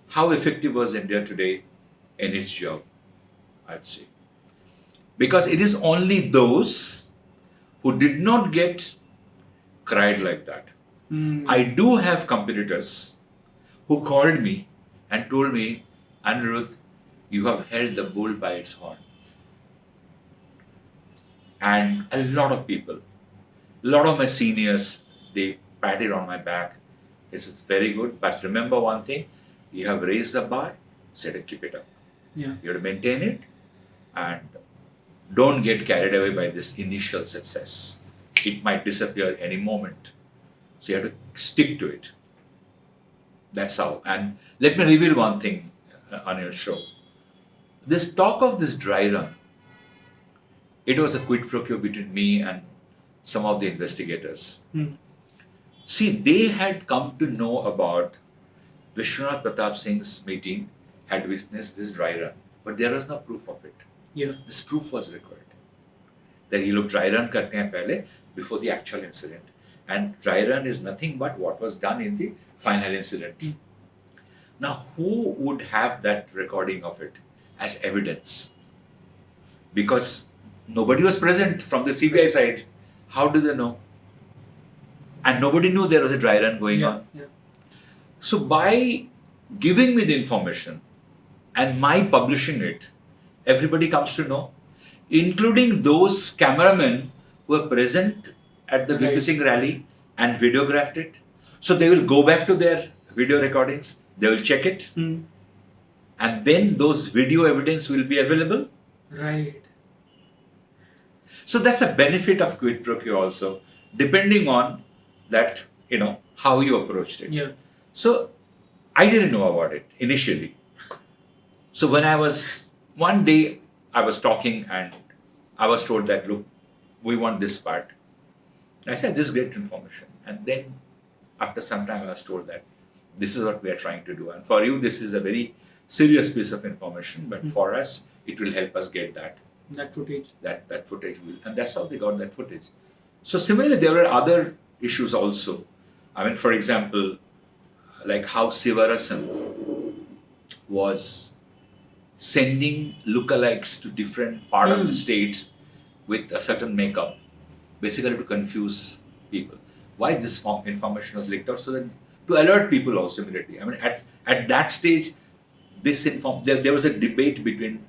how effective was India Today in its job, I'd say. Because it is only those who did not get cried like that. I do have competitors who called me and told me, Anirudh, you have held the bull by its horn. And a lot of people, a lot of my seniors, they patted on my back. This is very good, but remember one thing, you have raised the bar, said keep it up. Yeah. You have to maintain it and don't get carried away by this initial success. It might disappear any moment. So you have to stick to it. That's how. And let me reveal one thing on your show. This talk of this dry run, it was a quid pro quo between me and some of the investigators. See, they had come to know about Vishwanath Pratap Singh's meeting, had witnessed this dry run, but there was no proof of it. Yeah. This proof was required. That he look dry run karte hain pehle before the actual incident. And dry run is nothing but what was done in the final incident. Now, who would have that recording of it as evidence? Because nobody was present from the CBI side. How do they know? And nobody knew there was a dry run going on. Yeah. So by giving me the information and my publishing it, everybody comes to know, including those cameramen who were present at the Right. witnessing rally and videographed it. So they will go back to their video recordings they will check it, Hmm. and then those video evidence will be available. Right. So that's a benefit of quid pro quo also, depending on that, how you approached it. Yeah. So I didn't know about it initially. So one day I was talking and I was told that, look, we want this part. I said, this is great information. And then after some time I was told that this is what we are trying to do. And for you, this is a very serious piece of information, but for us, it will help us get that footage. That footage will, and that's how they got that footage. So similarly, there were other issues also. I mean, for example, like how Sivarasan was sending lookalikes to different part of the state with a certain makeup, basically to confuse people. Why this information was leaked out? So that to alert people also immediately. I mean, at that stage, there was a debate between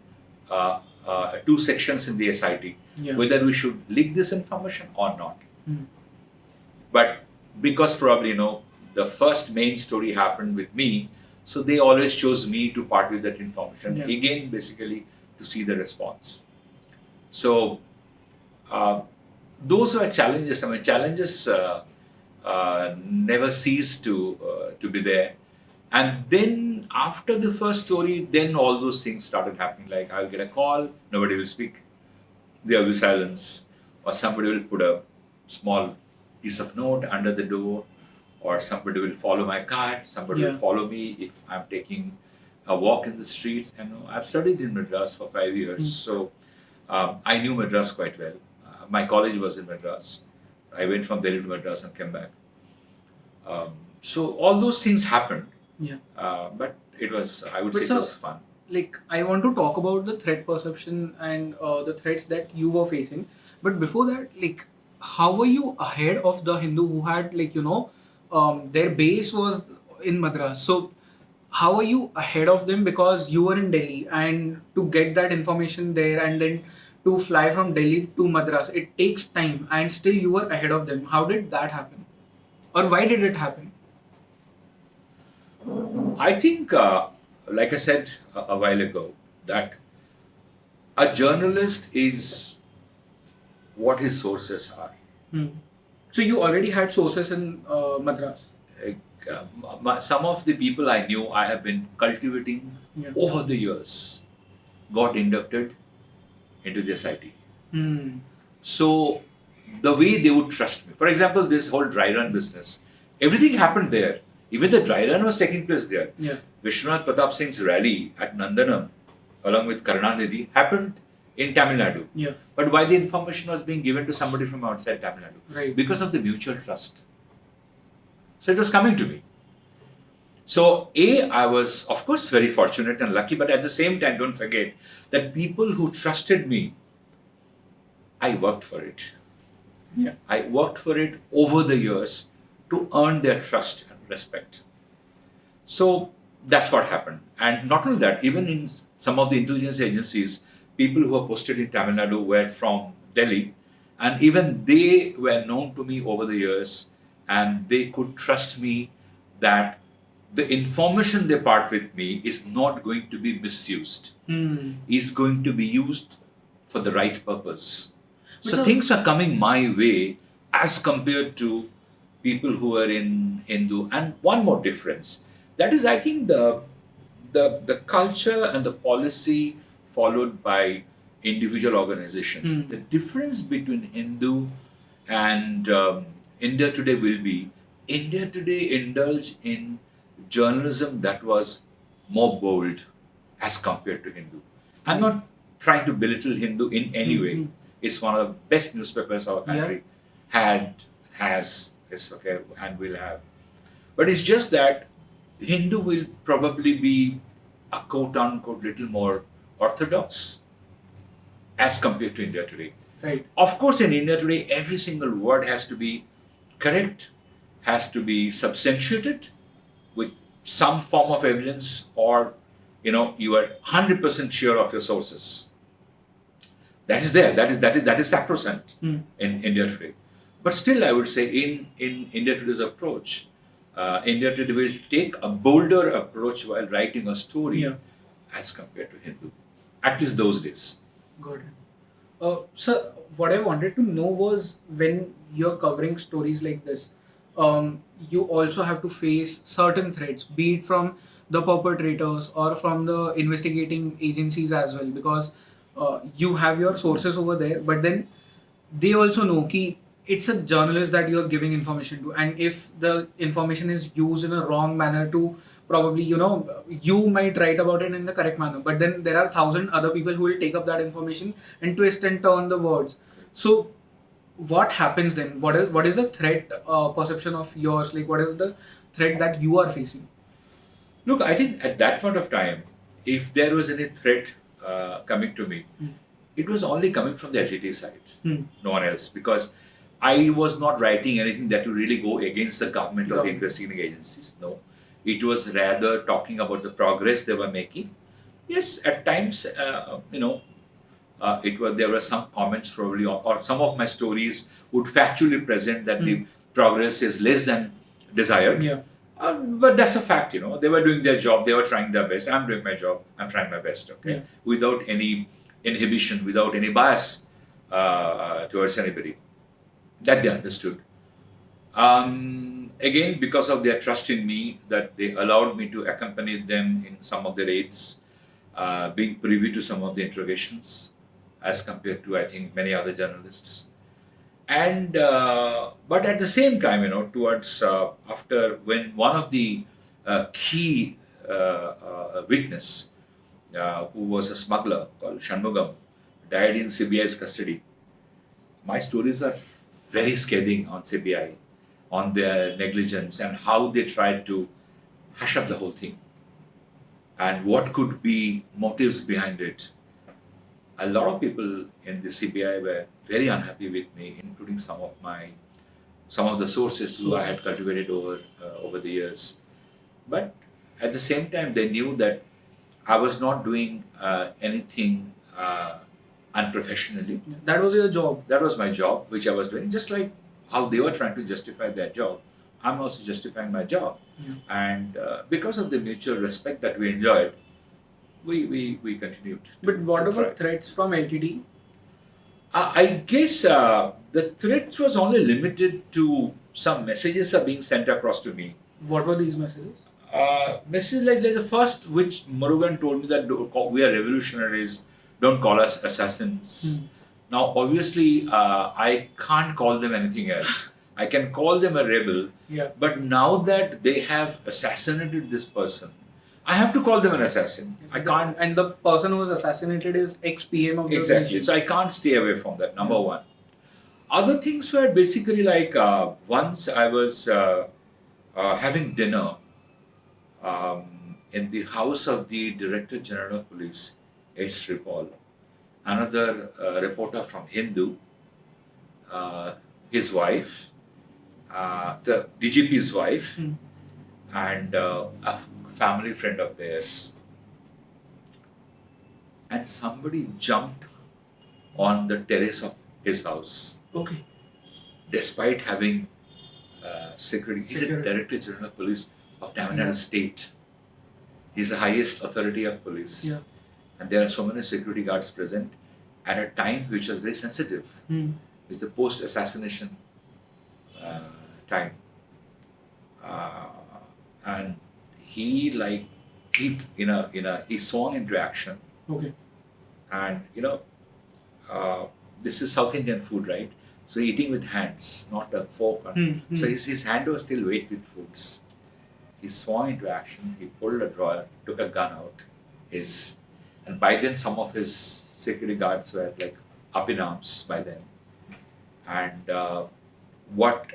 two sections in the SIT, whether we should leak this information or not. But because probably, the first main story happened with me, so they always chose me to part with that information. Again, basically, to see the response. So, those were challenges. I mean, challenges never cease to be there. And then after the first story, then all those things started happening. Like I'll get a call, nobody will speak, there will be silence, or somebody will put a small piece of note under the door, or somebody will follow my car, somebody will follow me if I'm taking a walk in the streets. And I've studied in Madras for 5 years, so I knew Madras quite well. My college was in Madras. I went from Delhi to Madras and came back. So all those things happened. But it was, I would say, it was fun. Like, I want to talk about the threat perception and the threats that you were facing. But before that, like, how were you ahead of the Hindu who had, like, their base was in Madras? So how are you ahead of them, because you were in Delhi, and to get that information there and then to fly from Delhi to Madras, it takes time, and still you were ahead of them. How did that happen? Or why did it happen? I think, like I said a while ago, that a journalist is what his sources are. So you already had sources in Madras? Some of the people I knew, I have been cultivating over the years, got inducted into the SIT. So the way they would trust me. For example, this whole dry run business, everything happened there. Even the dry run was taking place there. Vishwanath Pratap Singh's rally at Nandanam, along with Karunanidhi, happened in Tamil Nadu. But why the information was being given to somebody from outside Tamil Nadu? Right. Because of the mutual trust. So it was coming to me. So I was, of course, very fortunate and lucky, but at the same time, don't forget that people who trusted me, I worked for it. I worked for it over the years to earn their trust and respect. So that's what happened. And not only that, even in some of the intelligence agencies, people who were posted in Tamil Nadu were from Delhi, and even they were known to me over the years, and they could trust me that the information they part with me is not going to be misused. Is going to be used for the right purpose. So things are coming my way as compared to people who are in Hindu. And one more difference, that is, I think, the culture and the policy followed by individual organizations. The difference between Hindu and India Today will be, India Today indulged in journalism that was more bold as compared to Hindu. I'm not trying to belittle Hindu in any way. It's one of the best newspapers our country is okay, and will have. But it's just that Hindu will probably be a quote-unquote little more orthodox as compared to India Today. Right. Of course, in India Today, every single word has to be correct, has to be substantiated with some form of evidence, or you are 100% sure of your sources. That is there. That is sacrosanct in India Today. But still, I would say in India Today's approach, India today will take a bolder approach while writing a story Yeah. as compared to Hindu. At least those days. Got it. So what I wanted to know was when you're covering stories like this, you also have to face certain threats, be it from the perpetrators or from the investigating agencies as well, because you have your sources over there, but then they also know कि it's a journalist that you are giving information to, and if the information is used in a wrong manner to probably you might write about it in the correct manner, but then there are 1,000 other people who will take up that information and twist and turn the words. So what happens then? What is the threat perception of yours? Like, what is the threat that you are facing? Look, I think at that point of time, if there was any threat coming to me, it was only coming from the LTT side, no one else, because I was not writing anything that would really go against the government or the investigating agencies. No, it was rather talking about the progress they were making. Yes, at times, there were some comments probably, or some of my stories would factually present that the progress is less than desired. Yeah. But that's a fact, They were doing their job. They were trying their best. I'm doing my job. I'm trying my best, okay? Yeah. Without any inhibition, without any bias towards anybody. That they understood. Again, because of their trust in me, that they allowed me to accompany them in some of the raids, being privy to some of the interrogations, as compared to, I think, many other journalists. And but at the same time, towards after when one of the key witness, who was a smuggler called Shanmugam, died in CBI's custody, my stories are very scathing on CBI, on their negligence and how they tried to hush up the whole thing, and what could be motives behind it. A lot of people in the CBI were very unhappy with me, including some of the sources who I had cultivated over the years. But at the same time, they knew that I was not doing anything unprofessionally. That was your job. That was my job, which I was doing, just like how they were trying to justify their job. I'm also justifying my job, and because of the mutual respect that we enjoyed, we continued. But what to about try. threats from LTT? I guess the threat was only limited to some messages are being sent across to me. What were these messages? Messages like the first, which Murugan told me that we are revolutionaries, don't call us assassins. Now, obviously, I can't call them anything else. I can call them a rebel. Yeah. But now that they have assassinated this person, I have to call them an assassin. I can't. And the person who was assassinated is ex-PM of the Exactly. nation. So I can't stay away from that, number one. Other things were basically like once I was having dinner in the house of the Director General of Police, S. Ripal, another reporter from Hindu, his wife, the DGP's wife, and a family friend of theirs. And somebody jumped on the terrace of his house. Okay. Despite having security. He's a Director General of Police of Tamil Nadu State. He's the highest authority of police. Yeah. And there are so many security guards present at a time which was very sensitive. It's the post-assassination time. And he he swung into action. Okay. And this is South Indian food, right? So eating with hands, not a fork. So his hand was still wet with foods. He swung into action. He pulled a drawer, took a gun out. And by then some of his security guards were like up in arms by then. And what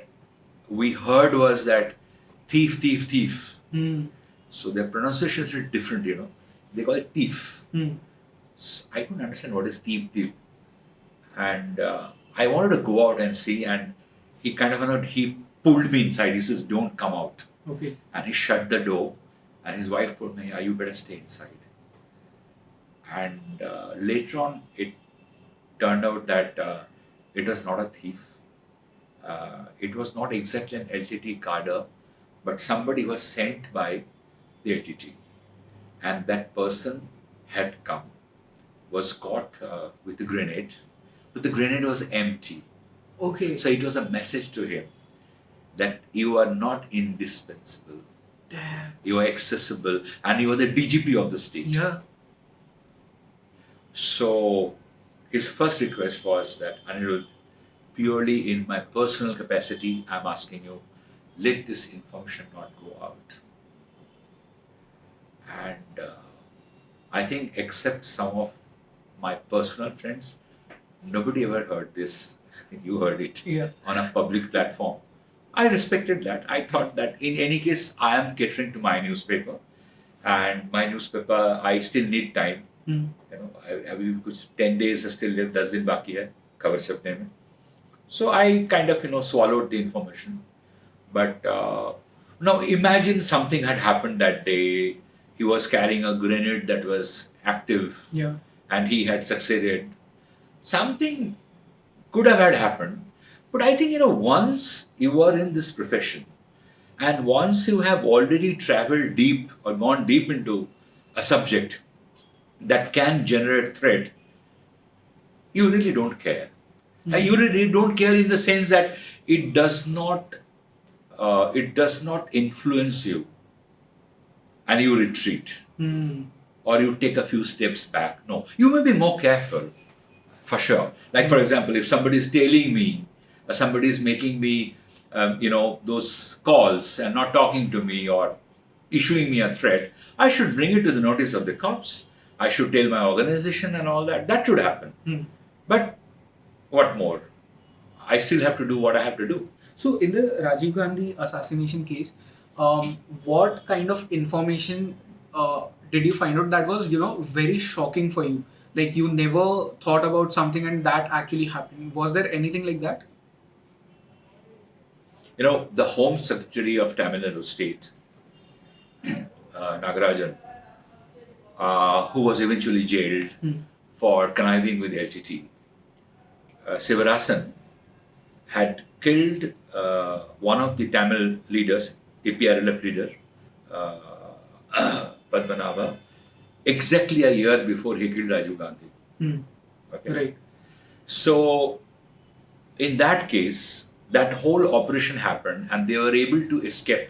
we heard was that thief, thief, thief. So their pronunciation is different, They call it thief. So I couldn't understand what is thief, thief. And I wanted to go out and see, and he he pulled me inside. He says, "Don't come out." Okay. And he shut the door, and his wife told me, "You better stay inside." And later on, it turned out that it was not a thief. It was not exactly an LTT cadre, but somebody was sent by the LTT, and that person had come, was caught with a grenade, but the grenade was empty. Okay. So it was a message to him that you are not indispensable, Damn. you are accessible, and you are the DGP of the state. Yeah. So his first request was that, Anirudh, purely in my personal capacity, I'm asking you, let this information not go out. And I think, except some of my personal friends, nobody ever heard this. I think you heard it Yeah. on a public platform. I respected that. I thought that in any case, I am catering to my newspaper, and my newspaper, I still need time. Hmm. You know, अभी भी कुछ 10 days still left, 10 दिन बाकी है cover छपने में. So I kind of swallowed the information. But now imagine something had happened that day. He was carrying a grenade that was active, Yeah. and he had succeeded. Something could have had happened. But I think, once you are in this profession, and once you have already traveled deep or gone deep into a subject that can generate threat, you really don't care. You really don't care in the sense that it does not influence you, and you retreat Hmm. or you take a few steps back. No, you may be more careful, for sure. Like, for example, if somebody is tailing me, or somebody is making me, those calls and not talking to me or issuing me a threat, I should bring it to the notice of the cops. I should tell my organization and all that. That should happen. Hmm. But what more? I still have to do what I have to do. So, in the Rajiv Gandhi assassination case, what kind of information did you find out that was, very shocking for you? Like, you never thought about something and that actually happened. Was there anything like that? The Home Secretary of Tamil Nadu State, Nagarajan, who was eventually jailed for conniving with LTT, Sivarasan, had killed one of the Tamil leaders, APRLF leader, Padmanabha, exactly a year before he killed Rajiv Gandhi. Okay. Right. So, in that case, that whole operation happened, and they were able to escape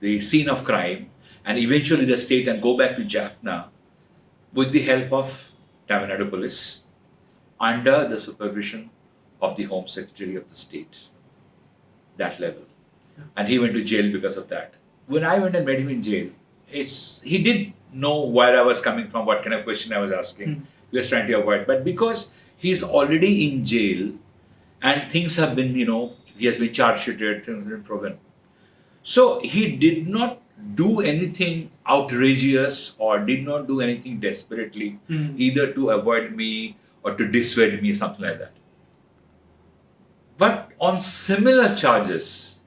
the scene of crime and eventually the state and go back to Jaffna with the help of Tamil Nadu police under the supervision of the Home Secretary of the state. That level. Yeah. And he went to jail because of that. When I went and met him in jail, he did know where I was coming from, what kind of question I was asking. He was trying to avoid. But because he's already in jail and things have been, he has been charge sheeted, things have been proven. So he did not do anything outrageous or did not do anything desperately, either to avoid me or to dissuade me, something like that. But on similar charges,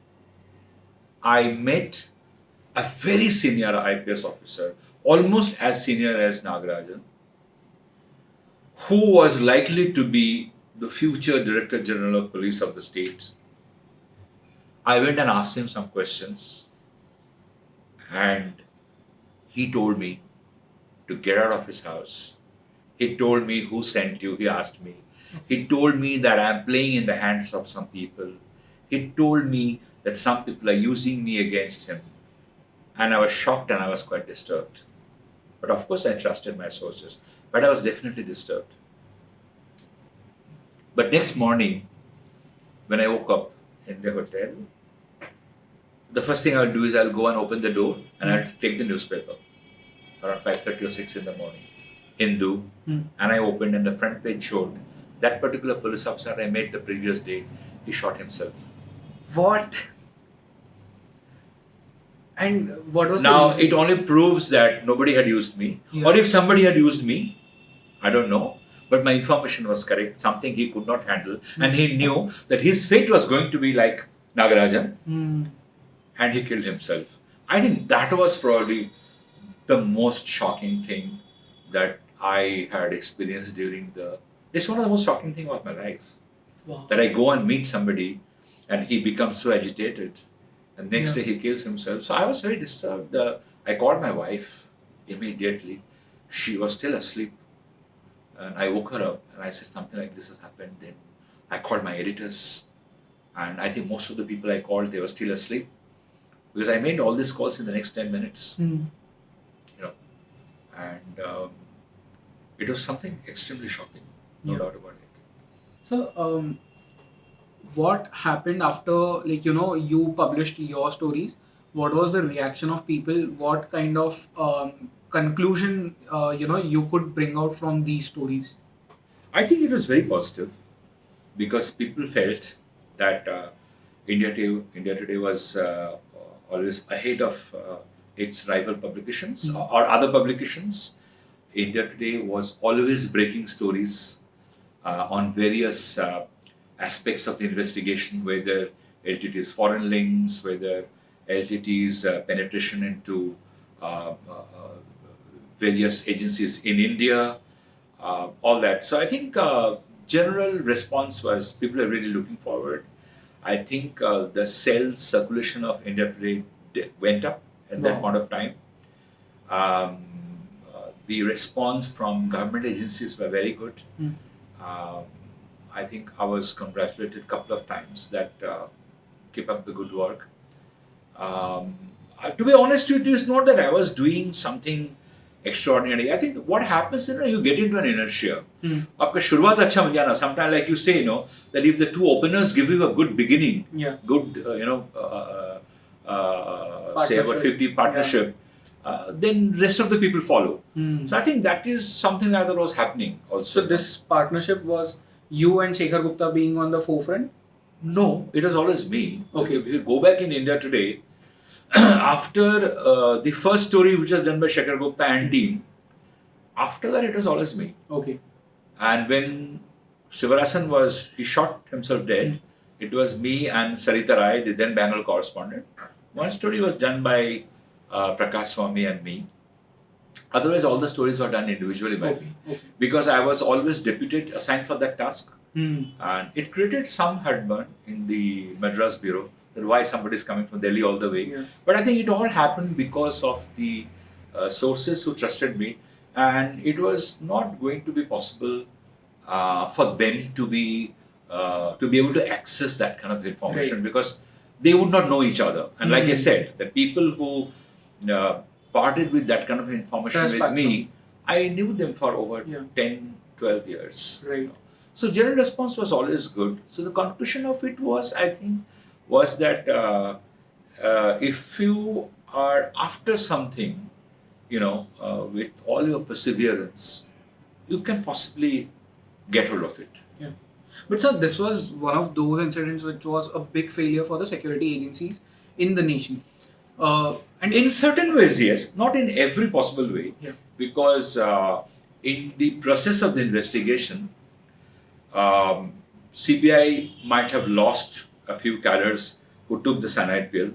I met a very senior IPS officer, almost as senior as Nagarajan, who was likely to be the future Director General of Police of the state. I went and asked him some questions, and he told me to get out of his house. He told me, who sent you? He asked me. He told me that I am playing in the hands of some people. He told me that some people are using me against him. And I was shocked and I was quite disturbed. But of course I trusted my sources. But I was definitely disturbed. But next morning, when I woke up in the hotel, the first thing I'll do is I'll go and open the door and I'll take the newspaper around 5:30 or 6 in the morning, Hindu, and I opened and the front page showed that particular police officer I met the previous day, he shot himself. What? And what was Now, the reason? it only proves that nobody had used me. Yeah. Or if somebody had used me, I don't know. But my information was correct, something he could not handle. And he knew that his fate was going to be like Nagarajan. And he killed himself. I think that was probably the most shocking thing that I had experienced during it's one of the most shocking things of my life. Wow. That I go and meet somebody and he becomes so agitated And next day he kills himself. So I was very disturbed. I called my wife immediately. She was still asleep. And I woke her up and I said something like this has happened. Then I called my editors. And I think most of the people I called, they were still asleep. Because I made all these calls in the next 10 minutes. You know, and it was something extremely shocking. No doubt about it. So, what happened after, like, you published your stories? What was the reaction of people? What kind of conclusion, you could bring out from these stories? I think it was very positive because people felt that India Today was always ahead of its rival publications or other publications. India Today was always breaking stories on various aspects of the investigation, whether LTT's foreign links, whether LTT's penetration into various agencies in India, all that. So I think general response was people are really looking forward. I think the sales circulation of India Today went up at that point of time. The response from government agencies were very good. I think I was congratulated a couple of times that keep up the good work. To be honest with you, it's not that I was doing something extraordinary. I think what happens is you get into an inertia. आपका शुरुआत अच्छा बन जाना. Sometimes, like you say, that if the two openers give you a good beginning, good, say about 50 partnership, then rest of the people follow. So I think that is something like that was happening also. So this partnership was you and Shekhar Gupta being on the forefront? No, it was always me. Okay. If you go back in India Today, after the first story which was done by Shekhar Gupta and team, after that it was always me. Okay. And when Sivarasan he shot himself dead, it was me and Sarita Rai, the then Bangalore correspondent. One story was done by Prakash Swamy and me. Otherwise, all the stories were done individually by me. Because I was always deputed, assigned for that task. And it created some heartburn in the Madras Bureau that why somebody is coming from Delhi all the way. But I think it all happened because of the sources who trusted me. And it was not going to be possible for them to be able to access that kind of information because they would not know each other. And like I said, the people who parted with that kind of information with me, I knew them for over 10, 12 years. Right. So general response was always good. So the conclusion of it was, I think, was that if you are after something, with all your perseverance, you can possibly get hold of it. Yeah. But sir, this was one of those incidents which was a big failure for the security agencies in the nation. And in certain ways, yes, not in every possible way, because in the process of the investigation, CBI might have lost a few cadres who took the cyanide pill,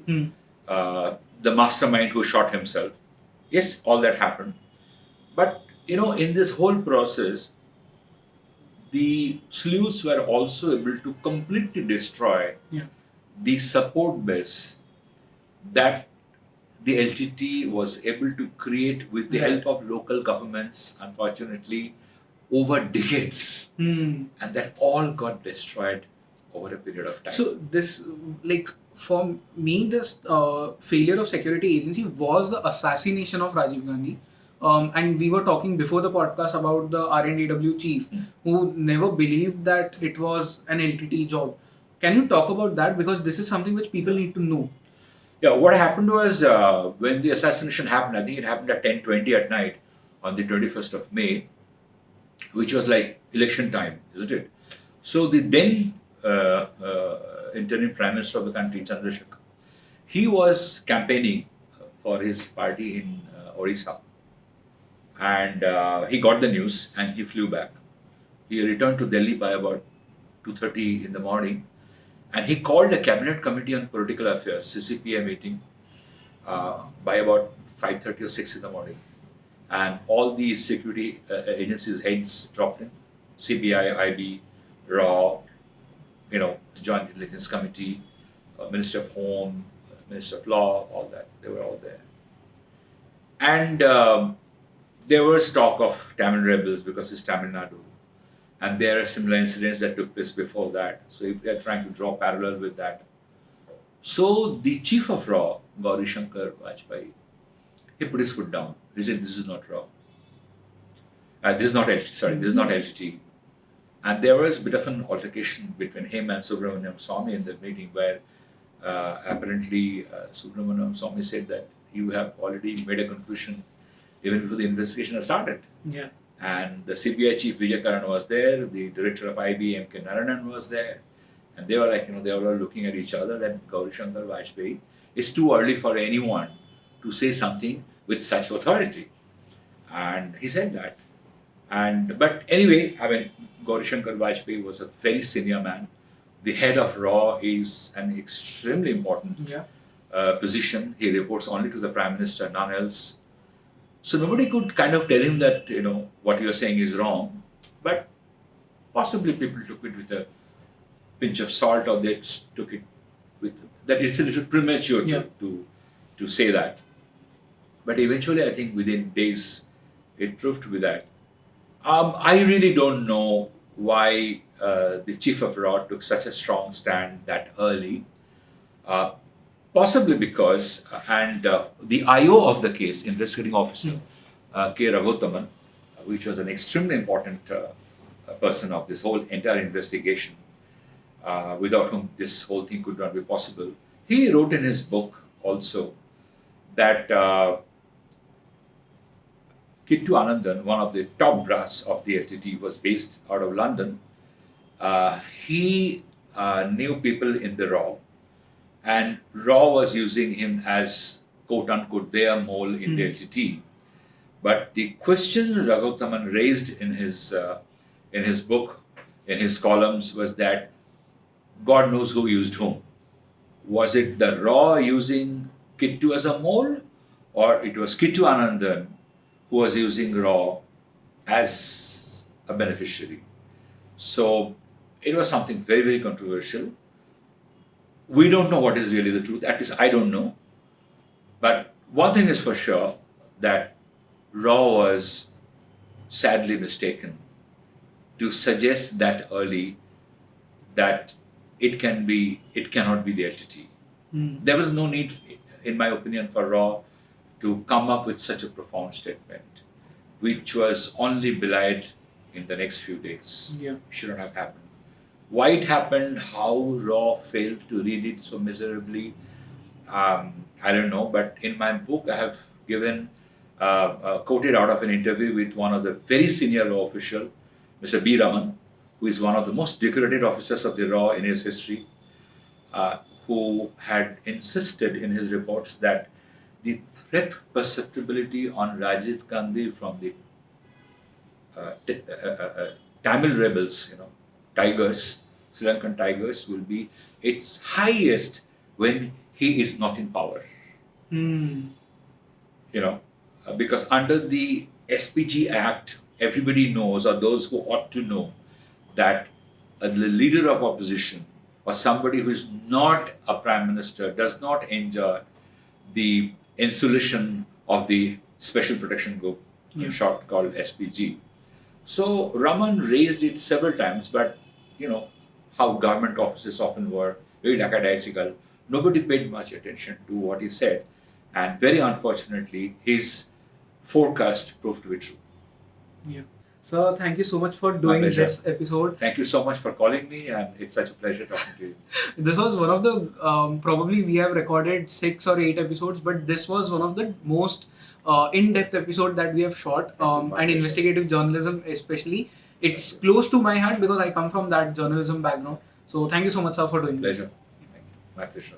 the mastermind who shot himself. Yes, all that happened. But, in this whole process, the sleuths were also able to completely destroy the support base that the LTT was able to create with the help of local governments, unfortunately, over decades. And that all got destroyed over a period of time. So this, for me, this failure of security agency was the assassination of Rajiv Gandhi. And we were talking before the podcast about the RNDW chief who never believed that it was an LTT job. Can you talk about that? Because this is something which people need to know. Yeah, what happened was when the assassination happened, I think it happened at 10:20 at night on the 21st of May, which was like election time, isn't it? So the then interim Prime Minister of the country, Chandrasekhar, he was campaigning for his party in Orissa. And he got the news and he flew back. He returned to Delhi by about 2:30 in the morning. And he called a cabinet committee on political affairs, CCPA meeting, by about 5:30 or 6 in the morning. And all the security agencies' heads dropped in. CBI, IB, RAW, Joint Intelligence Committee, Ministry of Home, Minister of Law, all that. They were all there. And there was talk of Tamil rebels because it's Tamil Nadu. And there are similar incidents that took place before that. So if we are trying to draw parallel with that. So the chief of RAW, Jaishankar Vajpayee, he put his foot down. He said, this is not RAW. This is not LTT. And there was a bit of an altercation between him and Subramaniam Swamy in the meeting where apparently Subramaniam Swamy said that you have already made a conclusion even before the investigation has started. Yeah. And the CBI chief Vijay Karan was there, the director of IB, M.K. Narayanan was there. And they were like, they were all looking at each other that Jaishankar Vajpayee, it's too early for anyone to say something with such authority. And he said that. But anyway, Jaishankar Vajpayee was a very senior man. The head of RAW is an extremely important position. He reports only to the Prime Minister, none else. So nobody could kind of tell him that, what you're saying is wrong. But possibly people took it with a pinch of salt, or they took it with that it's a little premature to say that. But eventually, I think within days, it proved to be that. I really don't know why the chief of RAW took such a strong stand that early. Possibly because, the IO of the case, investigating officer, K. Raghotaman, which was an extremely important person of this whole entire investigation, without whom this whole thing could not be possible. He wrote in his book also that Kittu Anandan, one of the top brass of the LTT, was based out of London. He knew people in the RAW, and RAW was using him as quote-unquote their mole in the LTT. But the question Raghotaman raised in his book, in his columns, was that God knows who used whom. Was it the RAW using Kittu as a mole, or it was Kittu Anandan who was using RAW as a beneficiary? So it was something very, very controversial. We don't know what is really the truth. At least I don't know. But one thing is for sure, that RAW was sadly mistaken to suggest that early that it cannot be the LTT. There was no need, in my opinion, for RAW to come up with such a profound statement, which was only belied in the next few days. Shouldn't have happened. Why it happened, how RAW failed to read it so miserably, I don't know. But in my book, I have given, quoted out of an interview with one of the very senior RAW official, Mr. B. Raman, who is one of the most decorated officers of the RAW in his history, who had insisted in his reports that the threat perceptibility on Rajiv Gandhi from the Tamil rebels, tigers, Sri Lankan tigers, will be its highest when he is not in power. Because under the SPG Act, everybody knows, or those who ought to know, that a leader of opposition or somebody who is not a prime minister does not enjoy the insulation of the Special Protection Group, in short called SPG. So Raman raised it several times, but how government offices often were, very lackadaisical. Nobody paid much attention to what he said, and very unfortunately, his forecast proved to be true. Sir, thank you so much for doing this episode. Thank you so much for calling me, and it's such a pleasure talking to you. This was one of the, probably we have recorded 6 or 8 episodes, but this was one of the most in-depth episode that we have shot, and investigative journalism especially. It's close to my heart because I come from that journalism background. So thank you so much, sir, for doing this. Pleasure. My pleasure.